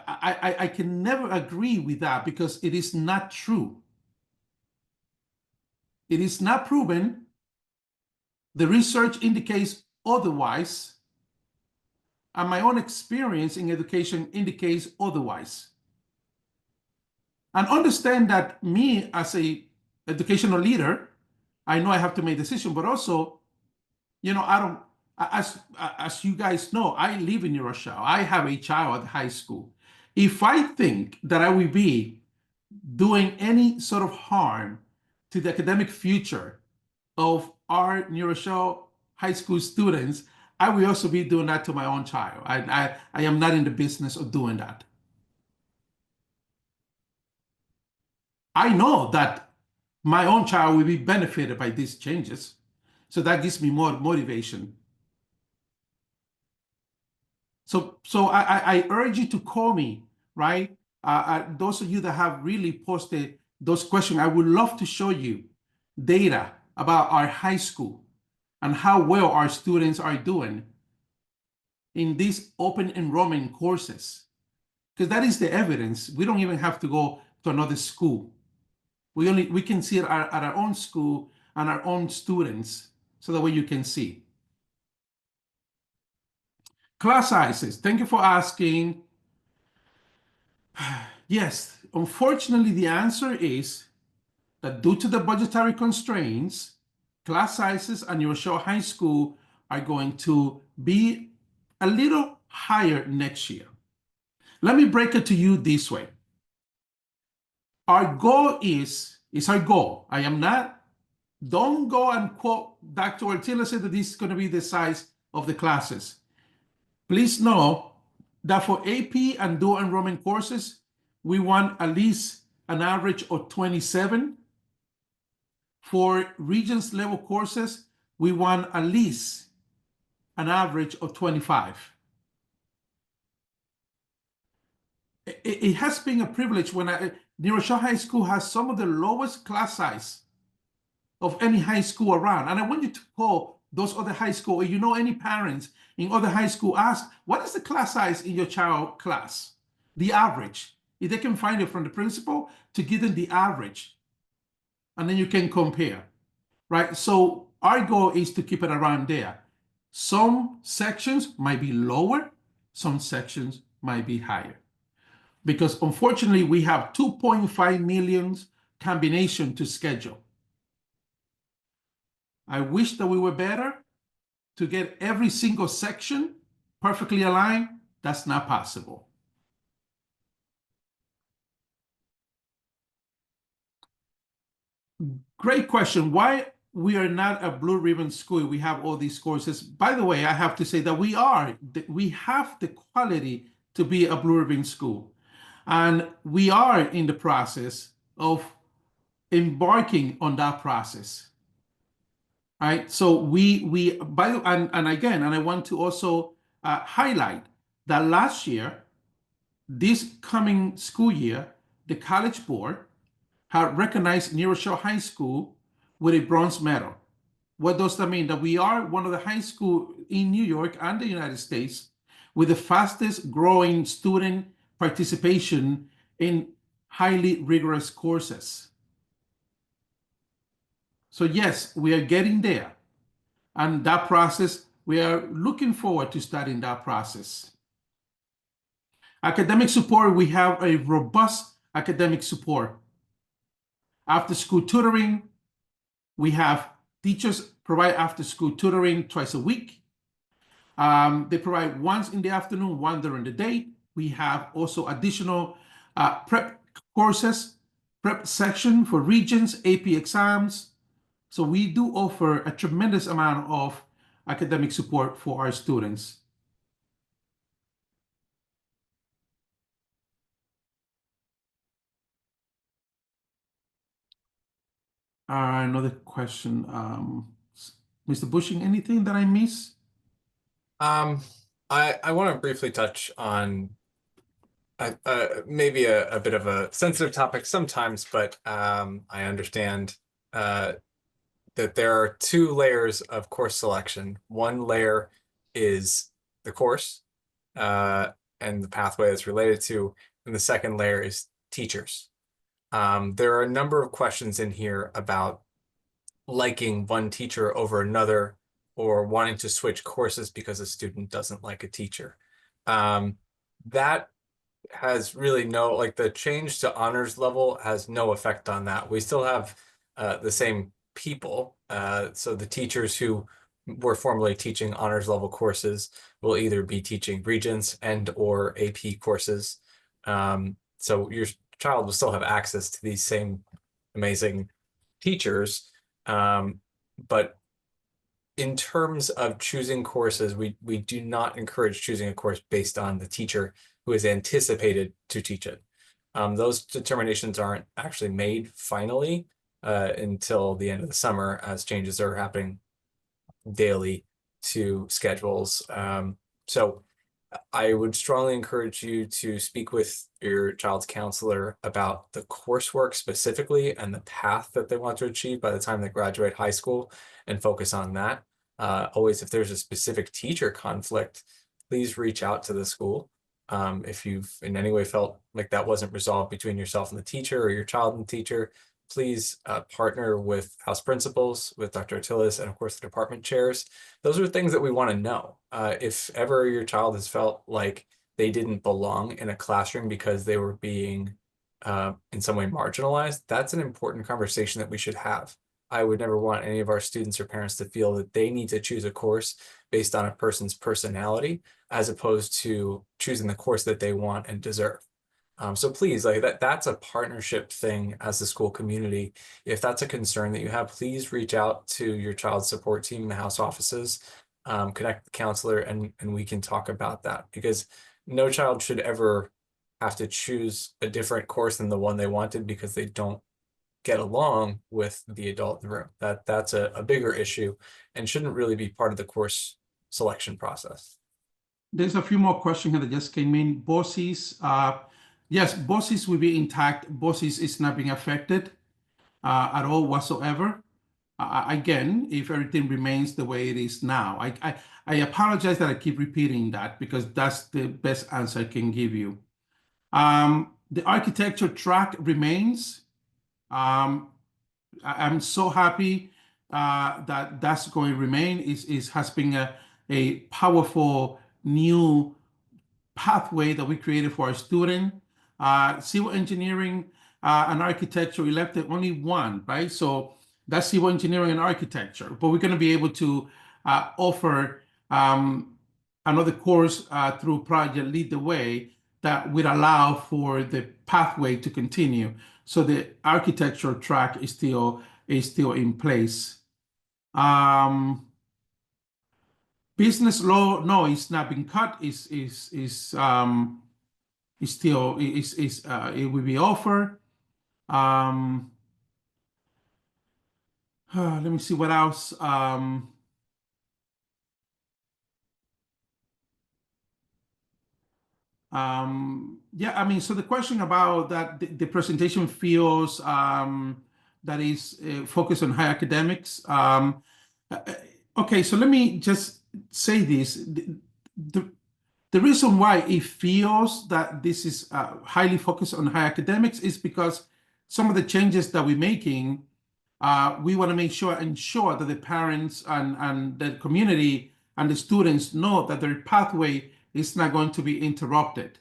I can never agree with that because it is not true. It is not proven. The research indicates otherwise. And my own experience in education indicates otherwise. And understand that me as a educational leader, I know I have to make decisions, but also, you know, I don't, as you guys know, I live in New Rochelle. I have a child at high school. If I think that I will be doing any sort of harm to the academic future of our New Rochelle high school students, I will also be doing that to my own child. I am not in the business of doing that. I know that my own child will be benefited by these changes. So that gives me more motivation. So I urge you to call me, right? Those of you that have really posted those questions, I would love to show you data about our high school and how well our students are doing in these open enrollment courses. Because that is the evidence. We don't even have to go to another school. We can see it at our own school and our own students, so that way you can see. Class sizes, thank you for asking. Yes, unfortunately, the answer is that due to the budgetary constraints, class sizes at New Rochelle High School are going to be a little higher next year. Let me break it to you this way. Our goal is our goal. I am not Don't go and quote Dr. Ortilla said that this is going to be the size of the classes. Please know that for AP and dual enrollment courses, we want at least an average of 27. For Regents level courses, we want at least an average of 25. It has been a privilege when New Rochelle High School has some of the lowest class size of any high school around. And I want you to call those other high school, or you know any parents in other high school, ask, what is the class size in your child class? The average. If they can find it from the principal, to give them the average. And then you can compare, right? So our goal is to keep it around there. Some sections might be lower, some sections might be higher. Because unfortunately, we have 2.5 million combination to schedule. I wish that we were better to get every single section perfectly aligned. That's not possible. Great question. Why we are not a blue ribbon school? We have all these courses. By the way, I have to say that we have the quality to be a blue ribbon school. And we are in the process of embarking on that process. All right. So and I want to also highlight that last year, this coming school year, the College Board had recognized New Rochelle High School with a bronze medal. What does that mean? That we are one of the high schools in New York and the United States with the fastest growing student participation in highly rigorous courses. So yes, we are getting there. And that process, we are looking forward to starting that process. Academic support, we have a robust academic support. After school tutoring, we have teachers provide after school tutoring twice a week. They provide once in the afternoon, one during the day. We have also additional prep courses, prep section for Regents, AP exams. So we do offer a tremendous amount of academic support for our students. Another question. Mr. Bushing, anything that I miss? I want to briefly touch on maybe a bit of a sensitive topic sometimes, but I understand that there are two layers of course selection. One layer is the course and the pathway it's related to, and the second layer is teachers. There are a number of questions in here about liking one teacher over another or wanting to switch courses because a student doesn't like a teacher. That has really no, like the change to honors level has no effect on that. We still have the same people. So the teachers who were formerly teaching honors level courses will either be teaching Regents and or AP courses. So your child will still have access to these same amazing teachers. But in terms of choosing courses, we do not encourage choosing a course based on the teacher who is anticipated to teach it. Those determinations aren't actually made finally until the end of the summer, as changes are happening daily to schedules. So I would strongly encourage you to speak with your child's counselor about the coursework specifically and the path that they want to achieve by the time they graduate high school and focus on that. Always, if there's a specific teacher conflict, please reach out to the school. If you've in any way felt like that wasn't resolved between yourself and the teacher or your child and the teacher, please partner with house principals, with Dr. Attilas, and of course the department chairs. Those are things that we want to know. If ever your child has felt like they didn't belong in a classroom because they were being in some way marginalized, that's an important conversation that we should have. I would never want any of our students or parents to feel that they need to choose a course based on a person's personality, as opposed to choosing the course that they want and deserve. So please, like that's a partnership thing as the school community. If that's a concern that you have, please reach out to your child's support team in the house offices, connect the counselor, and we can talk about that, because no child should ever have to choose a different course than the one they wanted because they don't get along with the adult in the room. That's a bigger issue and shouldn't really be part of the course selection process. There's a few more questions here that just came in. BOCES, yes, BOCES will be intact. BOCES is not being affected at all whatsoever. Again, if everything remains the way it is now. I apologize that I keep repeating that because that's the best answer I can give you. The architecture track remains. I'm so happy that that's going to remain. It has been a powerful new pathway that we created for our student. Civil engineering and architecture, we left it only one, right? So that's civil engineering and architecture. But we're going to be able to offer another course through Project Lead the Way that would allow for the pathway to continue. So the architecture track is still in place. Business law, no, it's not been cut. Is still is it will be offered. Um, let me see what else. Yeah, I mean, so the question about that the presentation feels that is focused on high academics. Uh, okay, so let me just say this. The, the reason why it feels that this is highly focused on high academics is because some of the changes that we're making, we want to ensure that the parents and the community and the students know that their pathway is not going to be interrupted.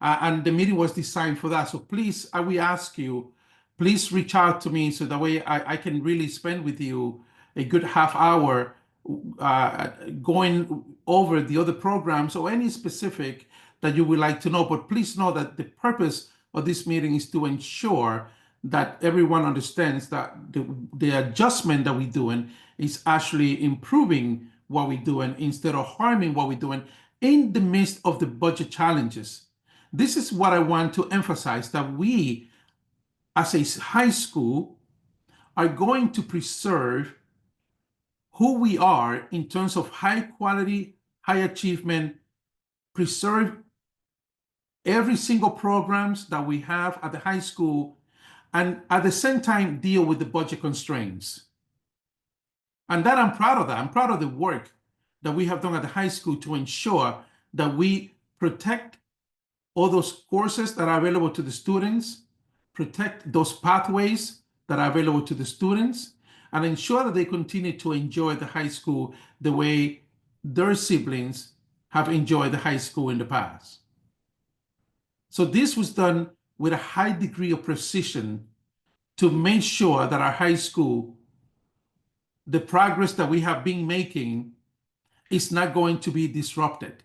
And the meeting was designed for that. So please, I will ask you, please reach out to me so that way I can really spend with you a good half hour going over the other programs or any specific that you would like to know. But please know that the purpose of this meeting is to ensure that everyone understands that the adjustment that we're doing is actually improving what we're doing instead of harming what we're doing in the midst of the budget challenges. This is what I want to emphasize, that we, as a high school, are going to preserve who we are in terms of high quality, high achievement, preserve every single programs that we have at the high school, and at the same time deal with the budget constraints. And that I'm proud of that. I'm proud of the work that we have done at the high school to ensure that we protect all those courses that are available to the students, protect those pathways that are available to the students, and ensure that they continue to enjoy the high school the way their siblings have enjoyed the high school in the past. So this was done with a high degree of precision to make sure that our high school, the progress that we have been making, is not going to be disrupted.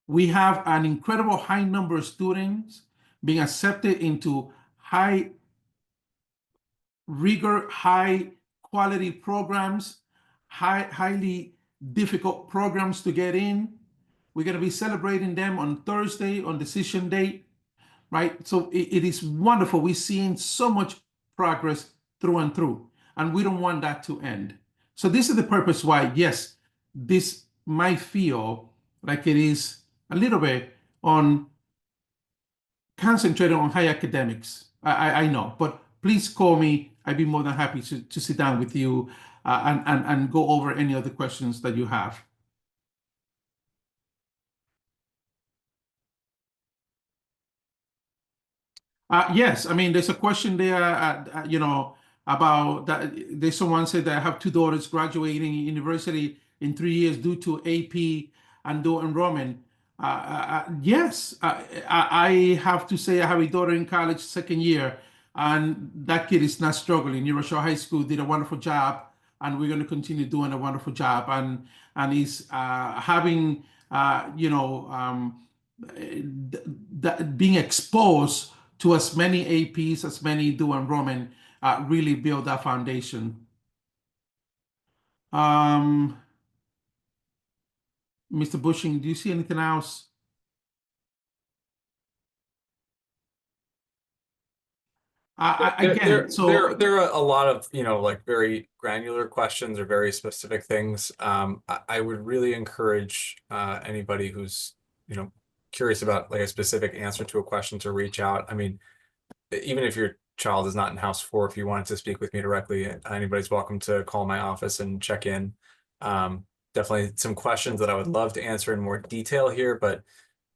We have an incredible high number of students being accepted into high rigor, high quality programs, highly difficult programs to get in. We're going to be celebrating them on Thursday on decision day, right? So it is wonderful. We're seeing so much progress through and through, and we don't want that to end. So this is the purpose why, yes, this might feel like it is a little bit on concentrated on high academics. I know, but please call me. I'd be more than happy to sit down with you and go over any other questions that you have. Yes, I mean, there's a question there, about that. There's someone said that I have two daughters graduating university in 3 years due to AP and dual enrollment. Yes, I have to say I have a daughter in college, second year, and that kid is not struggling. New Rochelle High School did a wonderful job, and we're going to continue doing a wonderful job. And he's having being exposed to as many APs, as many dual enrollment, really build that foundation. Mr. Bushing, do you see anything else? Again, There are a lot of, like very granular questions or very specific things. I would really encourage anybody who's, curious about like a specific answer to a question to reach out. I mean, even if your child is not in house 4, if you wanted to speak with me directly, anybody's welcome to call my office and check in. Definitely some questions that I would love to answer in more detail here, but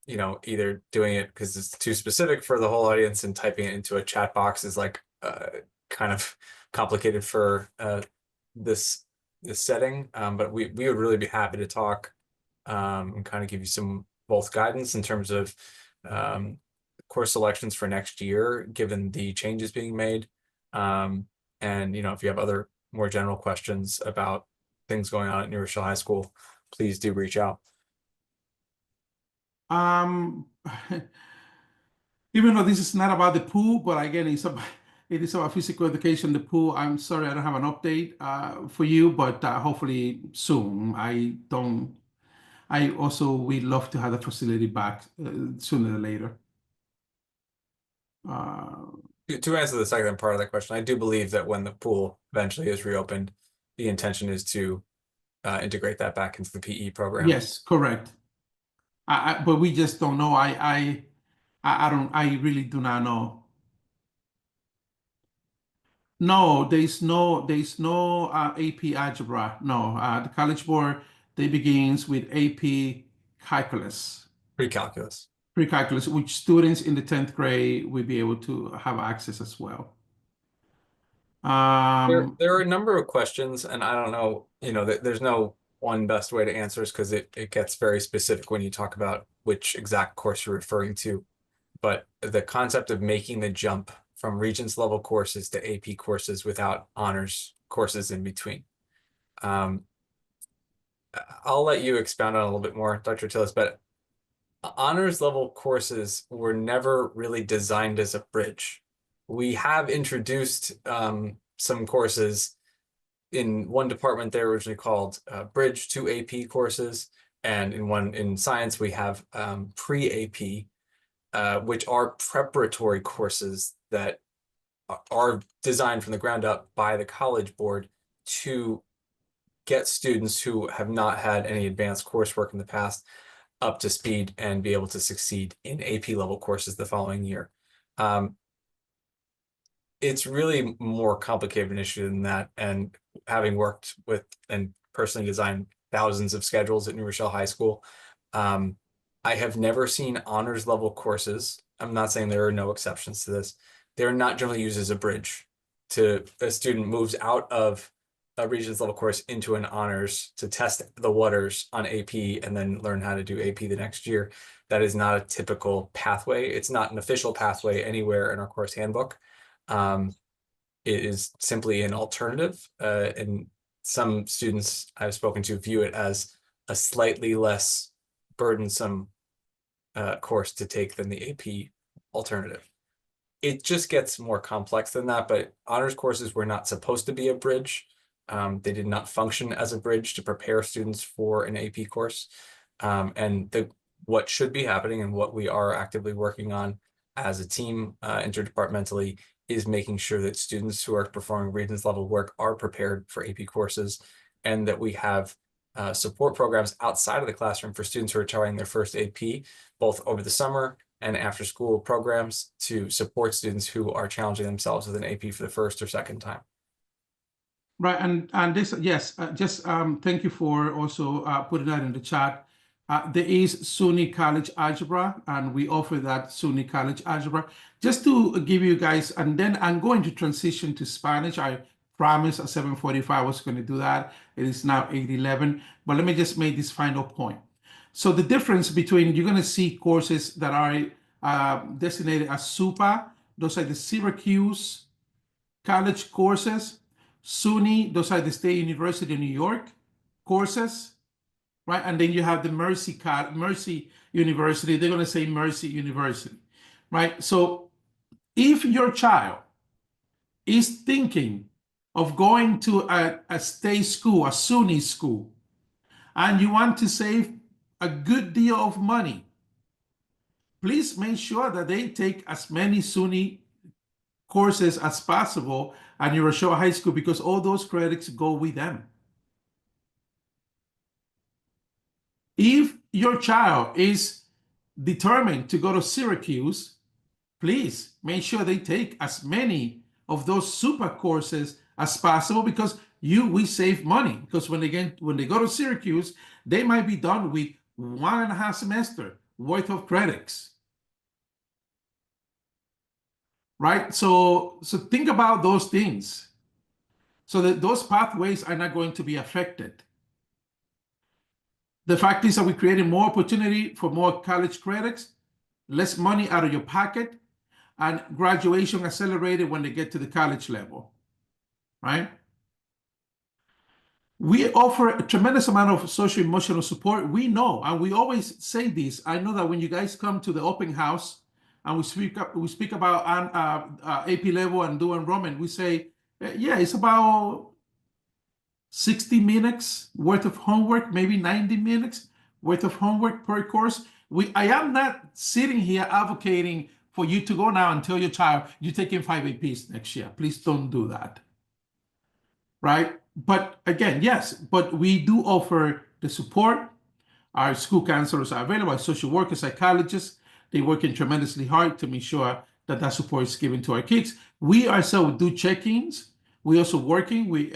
either doing it because it's too specific for the whole audience and typing it into a chat box is like kind of complicated for this setting. But we would really be happy to talk and kind of give you some both guidance in terms of course selections for next year, given the changes being made. And if you have other more general questions about things going on at New Rochelle High School, please do reach out. Even though this is not about the pool, but again, it is about physical education. The pool, I'm sorry, I don't have an update for you, but hopefully soon. I also, we'd love to have the facility back sooner or later. To answer the second part of that question, I do believe that when the pool eventually is reopened, the intention is to integrate that back into the PE program. Yes, correct. But we just don't know. I really do not know. No, there's no AP algebra. No, the College Board, they begins with AP calculus, Pre-calculus. pre-calculus, which students in the 10th grade will be able to have access as well. There are a number of questions, and I don't know, there's no one best way to answer this because it gets very specific when you talk about which exact course you're referring to. But the concept of making the jump from Regents level courses to AP courses without honors courses in between. I'll let you expound on it a little bit more, Dr. Tillis, but honors level courses were never really designed as a bridge. We have introduced some courses in one department. They're originally called Bridge to AP courses, and in science we have pre-AP, which are preparatory courses that are designed from the ground up by the College Board to get students who have not had any advanced coursework in the past up to speed and be able to succeed in AP level courses the following year. It's really more complicated an issue than that. And having worked with and personally designed thousands of schedules at New Rochelle High School, I have never seen honors level courses. I'm not saying there are no exceptions to this. They're not generally used as a bridge to a student moves out of a Regents level course into an honors to test the waters on AP and then learn how to do AP the next year. That is not a typical pathway. It's not an official pathway anywhere in our course handbook. It is simply an alternative, and some students I've spoken to view it as a slightly less burdensome course to take than the AP alternative. It just gets more complex than that, but honors courses were not supposed to be a bridge. They did not function as a bridge to prepare students for an AP course. And what should be happening and what we are actively working on as a team interdepartmentally is making sure that students who are performing Regents level work are prepared for AP courses, and that we have support programs outside of the classroom for students who are trying their first AP, both over the summer and after school programs to support students who are challenging themselves with an AP for the first or second time. Right, and this, yes, just thank you for also putting that in the chat. There is SUNY College Algebra, and we offer that SUNY College Algebra. Just to give you guys, and then I'm going to transition to Spanish. I promised at 7:45 I was going to do that. It is now 8:11, but let me just make this final point. So the difference between, you're going to see courses that are designated as SUPA. Those are the Syracuse College courses. SUNY, those are the State University of New York courses. right? And then you have the Mercy University. They're going to say Mercy University, right? So if your child is thinking of going to a state school, a SUNY school, and you want to save a good deal of money, please make sure that they take as many SUNY courses as possible at New Rochelle High School because all those credits go with them. If your child is determined to go to Syracuse, please make sure they take as many of those super courses as possible because we save money because when they go to Syracuse, they might be done with 1.5 semester worth of credits. Right? So think about those things so that those pathways are not going to be affected. The fact is that we're creating more opportunity for more college credits, less money out of your pocket, and graduation accelerated when they get to the college level, right? We offer a tremendous amount of social emotional support. We know, and we always say this. I know that when you guys come to the open house and we speak about AP level and do enrollment, we say, yeah, it's about 60 minutes worth of homework, maybe 90 minutes worth of homework per course. I am not sitting here advocating for you to go now and tell your child you're taking 5 APs next year. Please don't do that. Right? But again, yes, but we do offer the support. Our school counselors are available, our social workers, psychologists. They're working tremendously hard to make sure that that support is given to our kids. We ourselves do check-ins. We also working with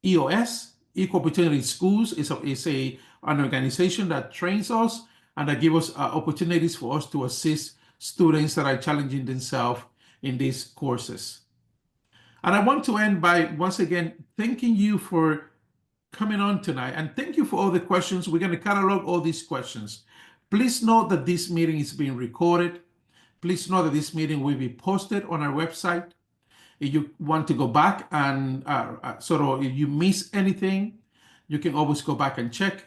EOS, Equal Opportunity Schools, is an organization that trains us and that gives us opportunities for us to assist students that are challenging themselves in these courses. And I want to end by once again thanking you for coming on tonight and thank you for all the questions. We're going to catalog all these questions. Please note that this meeting is being recorded. Please know that this meeting will be posted on our website. If you want to go back and if you miss anything, you can always go back and check.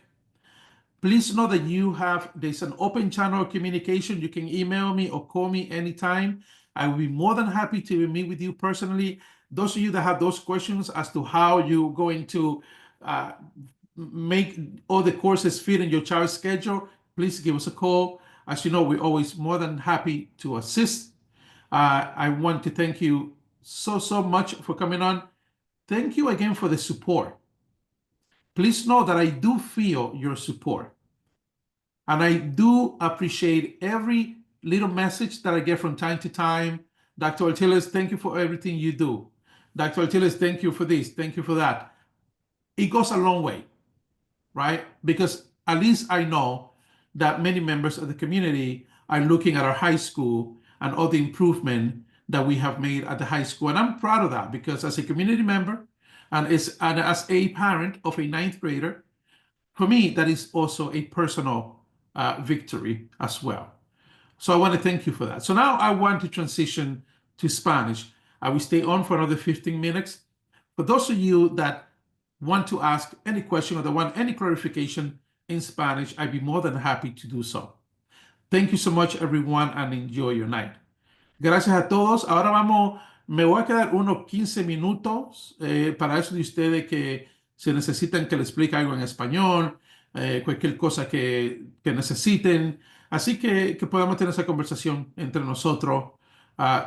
Please know that there's an open channel of communication. You can email me or call me anytime. I will be more than happy to meet with you personally. Those of you that have those questions as to how you're going to make all the courses fit in your child's schedule, please give us a call. As you know, we're always more than happy to assist. I want to thank you so much for coming on. Thank you again for the support. Please know that I do feel your support. And I do appreciate every little message that I get from time to time. Dr. Ortiz, thank you for everything you do. Dr. Ortiz, thank you for this. Thank you for that. It goes a long way, right? Because at least I know that many members of the community are looking at our high school and all the improvement that we have made at the high school. And I'm proud of that because as a community member and as a parent of a 9th grader, for me, that is also a personal victory as well. So I want to thank you for that. So now I want to transition to Spanish. I will stay on for another 15 minutes. For those of you that want to ask any question or that want any clarification in Spanish, I'd be more than happy to do so. Thank you so much, everyone, and enjoy your night. Gracias a todos. Ahora me voy a quedar unos 15 minutos para eso de ustedes que si necesitan que les explique algo en español, cualquier cosa que necesiten. Así que podamos tener esa conversación entre nosotros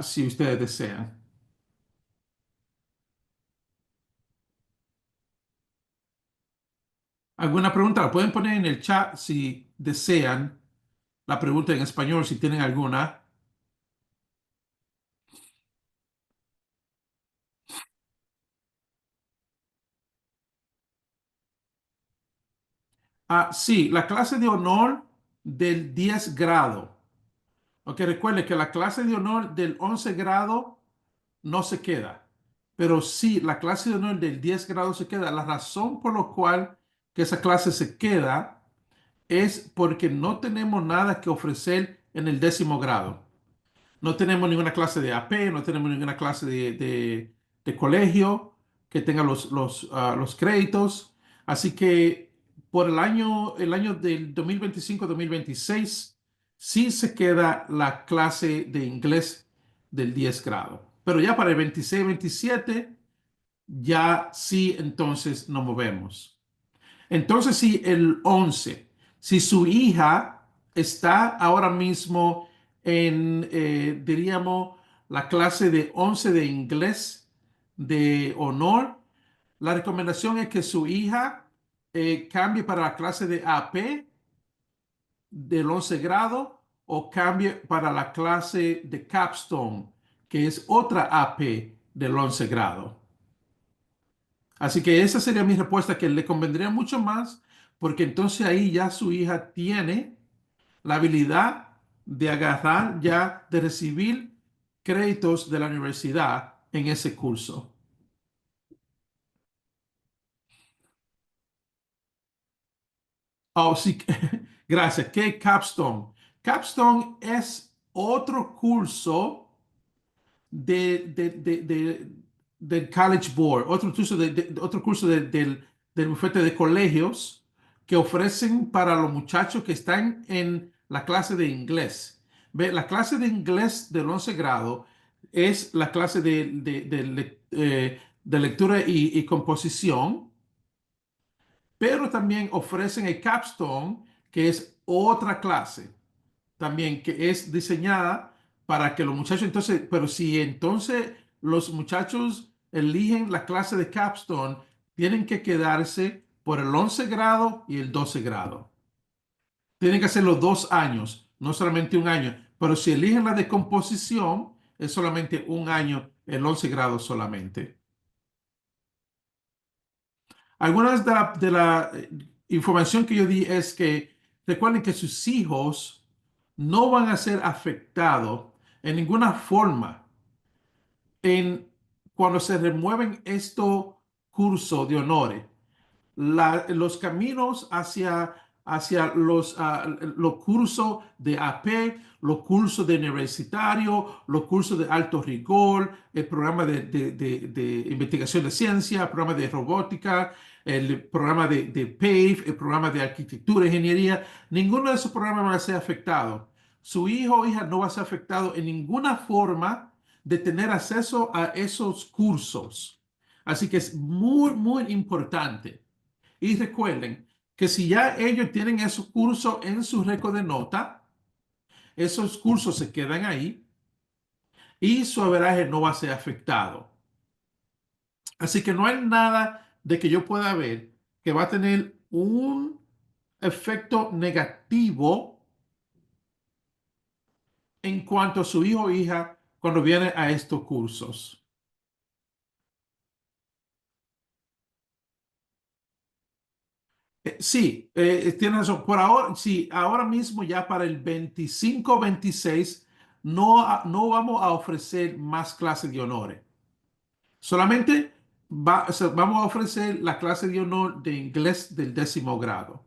si ustedes desean. ¿Alguna pregunta? La pueden poner en el chat si desean la pregunta en español, si tienen alguna. Sí, la clase de honor del 10 grado. Ok, recuerde que la clase de honor del 11 grado no se queda. Pero sí, la clase de honor del 10 grado se queda. La razón por la cual que esa clase se queda es porque no tenemos nada que ofrecer en el 10º grado. No tenemos ninguna clase de AP, no tenemos ninguna clase de colegio que tenga los créditos. Así que por el año del 2025-2026, sí se queda la clase de inglés del 10 grado. Pero ya para el 26-27, ya sí, entonces nos movemos. Entonces, si el 11, si su hija está ahora mismo en, diríamos, la clase de 11 de inglés de honor, la recomendación es que su hija cambie para la clase de AP del 11 grado o cambie para la clase de capstone, que es otra AP del 11 grado. Así que esa sería mi respuesta, que le convendría mucho más, porque entonces ahí ya su hija tiene la habilidad de agarrar ya, de recibir créditos de la universidad en ese curso. Oh, sí, gracias. ¿Qué es Capstone? Capstone es otro curso del College Board, otro curso del bufete de colegios que ofrecen para los muchachos que están en la clase de inglés. Ve, la clase de inglés del 11 grado es la clase de lectura y composición, pero también ofrecen el capstone, que es otra clase también que es diseñada para que los muchachos, entonces, pero si entonces los muchachos eligen la clase de capstone, tienen que quedarse por el 11 grado y el 12 grado. Tienen que hacer los 2 años, no solamente un año. Pero si eligen la de composición, es solamente un año, el 11 grado solamente. Algunas de la información que yo di es que recuerden que sus hijos no van a ser afectados en ninguna forma cuando se remueven estos cursos de honores. Los caminos hacia los cursos de AP, los cursos de universitario, los cursos de alto rigor, el programa de investigación de ciencia, el programa de robótica, el programa de PAVE, el programa de arquitectura e ingeniería. Ninguno de esos programas va a ser afectado. Su hijo o hija no va a ser afectado en ninguna forma de tener acceso a esos cursos. Así que es muy, muy importante. Y recuerden que si ya ellos tienen esos cursos en su récord de nota, esos cursos se quedan ahí y su averaje no va a ser afectado. Así que no hay nada de que yo pueda ver que va a tener un efecto negativo en cuanto a su hijo o hija cuando viene a estos cursos. Sí, tienes razón. Por ahora, sí, ahora mismo ya para el 25-26 no vamos a ofrecer más clases de honores. Solamente o sea, vamos a ofrecer la clase de honor de inglés del 10º grado.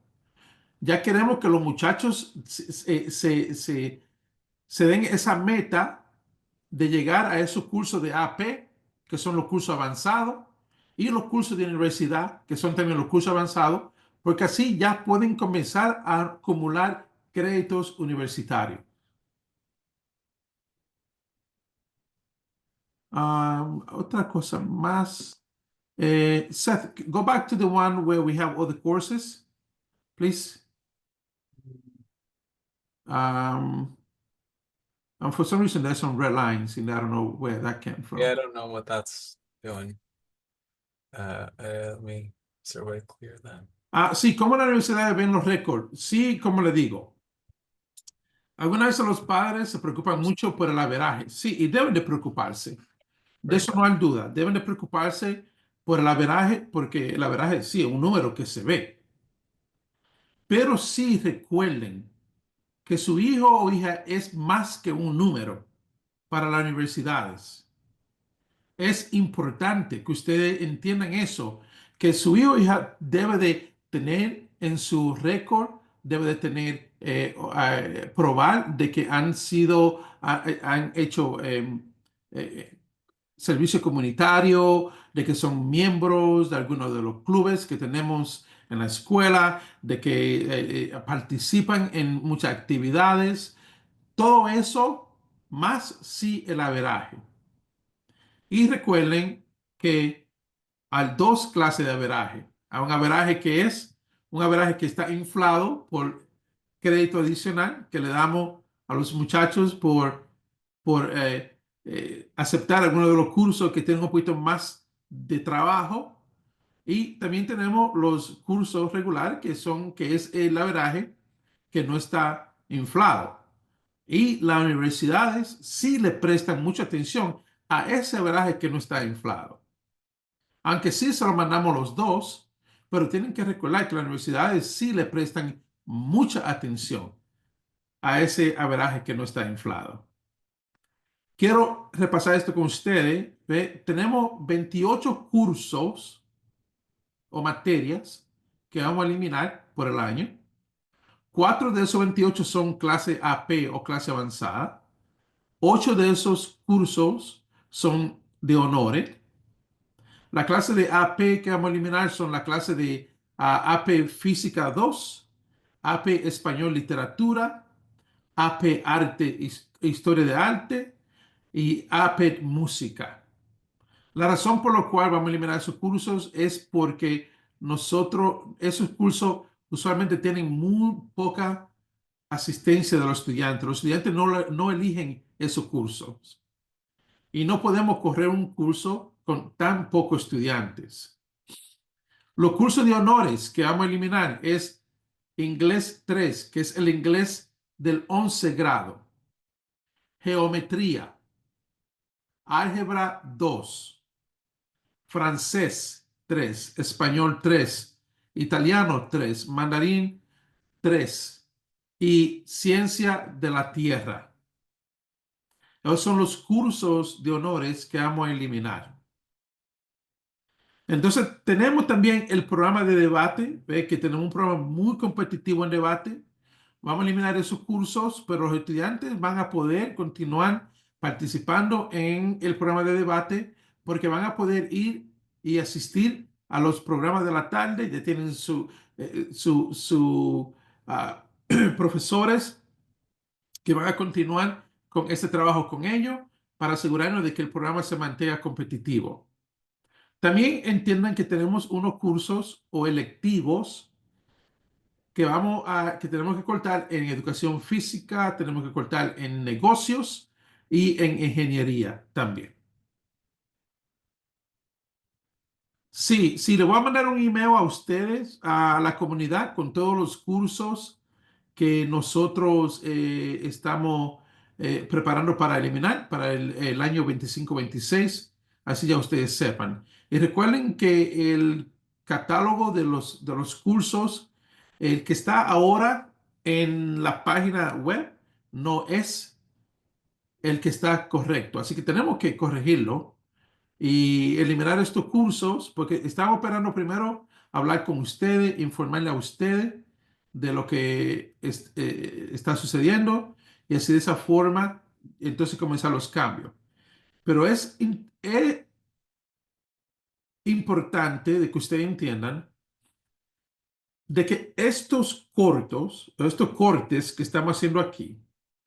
Ya queremos que los muchachos se den esa meta de llegar a esos cursos de AP, que son los cursos avanzados, y los cursos de universidad, que son también los cursos avanzados, porque así ya pueden comenzar a acumular créditos universitarios. Otra cosa más. Seth, go back to the one where we have all the courses, please. Um, and for some reason, there's some red lines, and I don't know where that came from. Yeah, I don't know what that's doing. Let me sort of clear that. Sí, ¿cómo la universidad ven los récords? Sí, como le digo. Algunas veces los padres se preocupan mucho por el averaje. Sí, y deben de preocuparse. De Very eso no hay duda. Deben de preocuparse por el averaje, porque el averaje sí es un número que se ve. Pero sí recuerden que su hijo o hija es más que un número para las universidades. Es importante que ustedes entiendan eso, que su hijo o hija debe de tener en su récord, debe de tener, probar de que han hecho eh, servicio comunitario, de que son miembros de algunos de los clubes que tenemos en la escuela, de que participan en muchas actividades. Todo eso más sí el averaje. Y recuerden que hay dos clases de averaje. Hay un averaje que es un averaje que está inflado por crédito adicional que le damos a los muchachos por aceptar algunos de los cursos que tienen un poquito más de trabajo. Y también tenemos los cursos regulares que es el averaje que no está inflado. Y las universidades sí le prestan mucha atención a ese averaje que no está inflado. Aunque sí se lo mandamos los dos, pero tienen que recordar que las universidades sí le prestan mucha atención a ese averaje que no está inflado. Quiero repasar esto con ustedes. ¿Ve? Tenemos 28 cursos o materias que vamos a eliminar por el año. 4 de esos 28 son clase AP o clase avanzada. 8 de esos cursos son de honores. La clase de AP que vamos a eliminar son la clase de AP Física 2, AP Español Literatura, AP Arte Historia de Arte y AP Música. La razón por la cual vamos a eliminar esos cursos es porque esos cursos usualmente tienen muy poca asistencia de los estudiantes. Los estudiantes no eligen esos cursos y no podemos correr un curso con tan pocos estudiantes. Los cursos de honores que vamos a eliminar es Inglés 3, que es el inglés del 11 grado, Geometría, Álgebra 2, Francés 3, Español 3, Italiano 3, Mandarín 3 y Ciencia de la Tierra. Esos son los cursos de honores que vamos a eliminar. Entonces, tenemos también el programa de debate, ¿ve? Que tenemos un programa muy competitivo en debate. Vamos a eliminar esos cursos, pero los estudiantes van a poder continuar participando en el programa de debate porque van a poder ir y asistir a los programas de la tarde. Ya tienen su profesores que van a continuar con este trabajo con ellos para asegurarnos de que el programa se mantenga competitivo. También entiendan que tenemos unos cursos o electivos que tenemos que cortar en educación física, tenemos que cortar en negocios y en ingeniería también. Sí, sí, le voy a mandar un email a ustedes, a la comunidad, con todos los cursos que nosotros estamos preparando para eliminar para el año 25-26, así ya ustedes sepan. Y recuerden que el catálogo de los cursos, el que está ahora en la página web, no es el que está correcto, así que tenemos que corregirlo y eliminar estos cursos, porque estamos esperando primero hablar con ustedes, informarle a ustedes de lo que está sucediendo y así de esa forma, entonces comenzar los cambios. Pero es importante de que ustedes entiendan de que estos cortes que estamos haciendo aquí,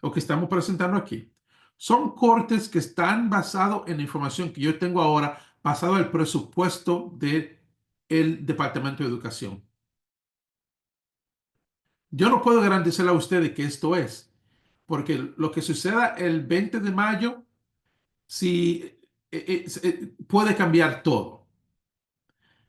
o que estamos presentando aquí, son cortes que están basados en la información que yo tengo ahora, basado en el presupuesto del Departamento de Educación. Yo no puedo garantizarle a ustedes que esto es, porque lo que suceda el 20 de mayo, si, puede cambiar todo.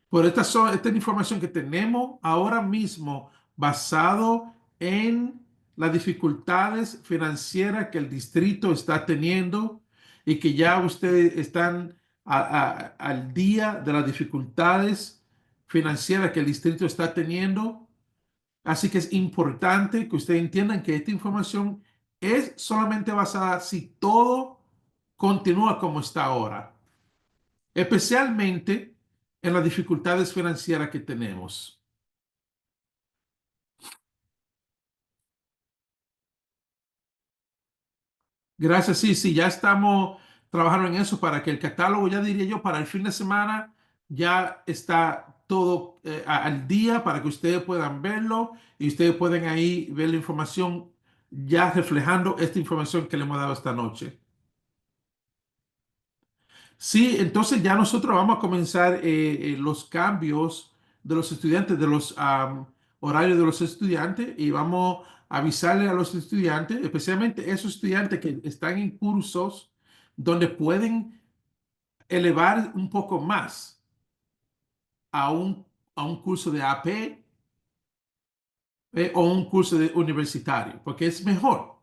Por esta información que tenemos ahora mismo basado en las dificultades financieras que el distrito está teniendo y que ya ustedes están al día de las dificultades financieras que el distrito está teniendo. Así que es importante que ustedes entiendan que esta información es solamente basada si todo continúa como está ahora, especialmente en las dificultades financieras que tenemos. Gracias, sí, sí, ya estamos trabajando en eso para que el catálogo, ya diría yo, para el fin de semana ya está todo al día para que ustedes puedan verlo y ustedes pueden ahí ver la información ya reflejando esta información que le hemos dado esta noche. Sí, entonces ya nosotros vamos a comenzar los cambios de los estudiantes, de los horarios de los estudiantes y vamos a avisarle a los estudiantes, especialmente esos estudiantes que están en cursos donde pueden elevar un poco más a a un curso de AP o un curso universitario, porque es mejor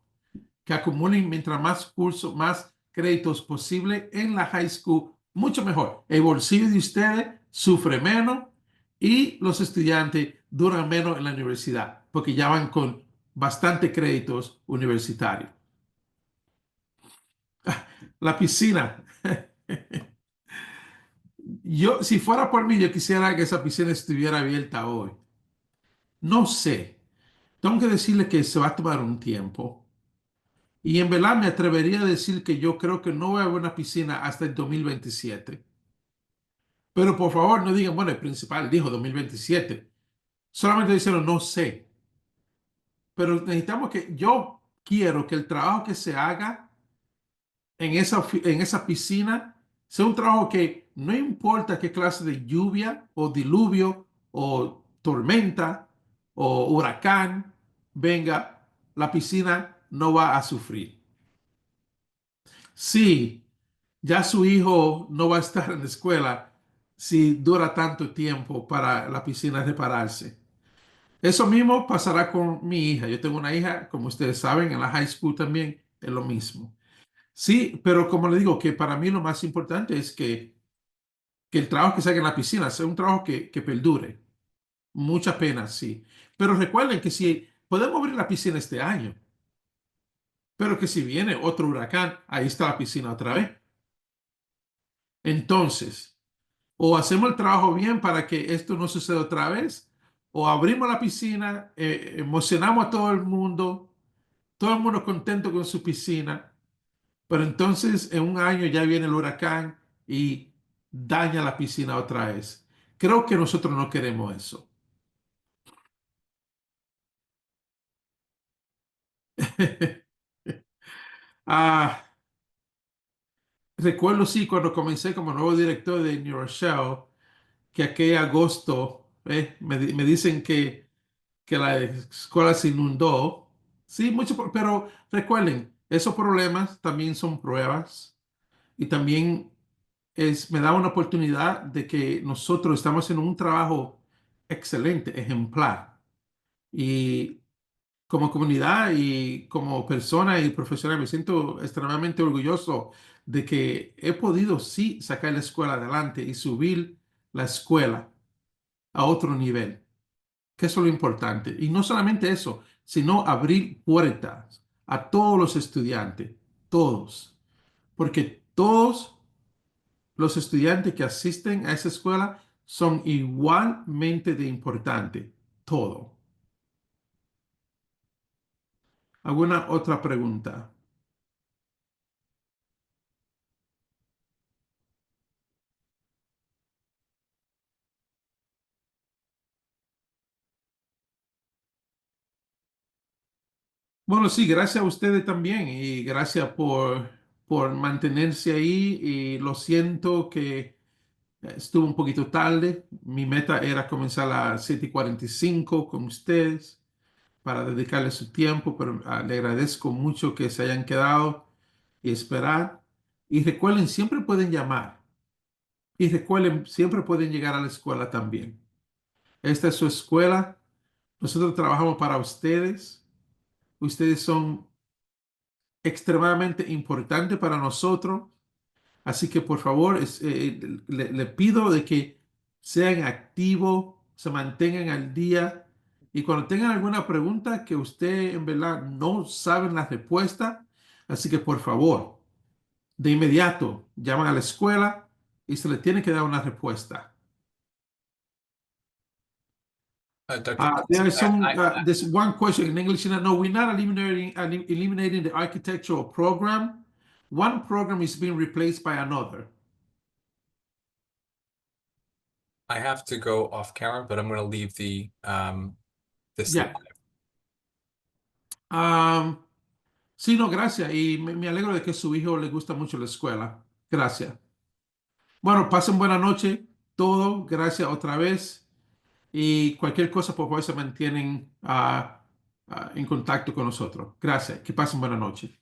que acumulen mientras más cursos, más créditos posible en la high school, mucho mejor. El bolsillo de ustedes sufre menos y los estudiantes duran menos en la universidad, porque ya van con bastante créditos universitarios. La piscina. Yo, si fuera por mí, yo quisiera que esa piscina estuviera abierta hoy. No sé. Tengo que decirle que se va a tomar un tiempo. Y en verdad me atrevería a decir que yo creo que no va a haber una piscina hasta el 2027. Pero por favor no digan, bueno, el principal dijo 2027. Solamente dijeron, no sé. Pero necesitamos que, yo quiero que el trabajo que se haga en esa piscina sea un trabajo que no importa qué clase de lluvia o diluvio o tormenta o huracán venga, la piscina no va a sufrir. Sí, ya su hijo no va a estar en la escuela si dura tanto tiempo para la piscina repararse. Eso mismo pasará con mi hija. Yo tengo una hija, como ustedes saben, en la high school también es lo mismo. Sí, pero como le digo, que para mí lo más importante es que el trabajo que se haga en la piscina sea un trabajo que perdure. Mucha pena, sí. Pero recuerden que si podemos abrir la piscina este año, pero que si viene otro huracán, ahí está la piscina otra vez. Entonces, o hacemos el trabajo bien para que esto no suceda otra vez, o abrimos la piscina, emocionamos a todo el mundo contento con su piscina, pero entonces en un año ya viene el huracán y daña la piscina otra vez. Creo que nosotros no queremos eso. Ah, recuerdo sí cuando comencé como nuevo director de NRHS que aquel agosto me dicen que la escuela se inundó. Sí, mucho, pero recuerden, esos problemas también son pruebas y también me da una oportunidad de que nosotros estamos haciendo un trabajo excelente, ejemplar. Y como comunidad y como persona y profesional me siento extremadamente orgulloso de que he podido sí sacar la escuela adelante y subir la escuela a otro nivel, que eso es lo importante. Y no solamente eso, sino abrir puertas a todos los estudiantes, todos, porque todos los estudiantes que asisten a esa escuela son igualmente de importante, todo. ¿Alguna otra pregunta? Bueno, sí, gracias a ustedes también y gracias por mantenerse ahí y lo siento que estuvo un poquito tarde. Mi meta era comenzar a las 7:45 con ustedes para dedicarle su tiempo, pero le agradezco mucho que se hayan quedado y esperar. Y recuerden, siempre pueden llamar y recuerden, siempre pueden llegar a la escuela también. Esta es su escuela. Nosotros trabajamos para ustedes. Ustedes son extremadamente importantes para nosotros. Así que por favor, le pido de que sean activos, se mantengan al día y cuando tengan alguna pregunta que usted en verdad no saben la respuesta, así que por favor, de inmediato llaman a la escuela y se le tiene que dar una respuesta. Dr. There Thomas, is there's one question in English. No, we're not eliminating the architectural program. One program is being replaced by another. I have to go off camera, but I'm going to leave this Ya. live. Am, sí, no, gracias. Y me alegro de que su hijo le gusta mucho la escuela. Gracias. Bueno, pasen buena noche, todo. Gracias otra vez. Y cualquier cosa, por favor, se mantienen en contacto con nosotros. Gracias. Que pasen buena noche.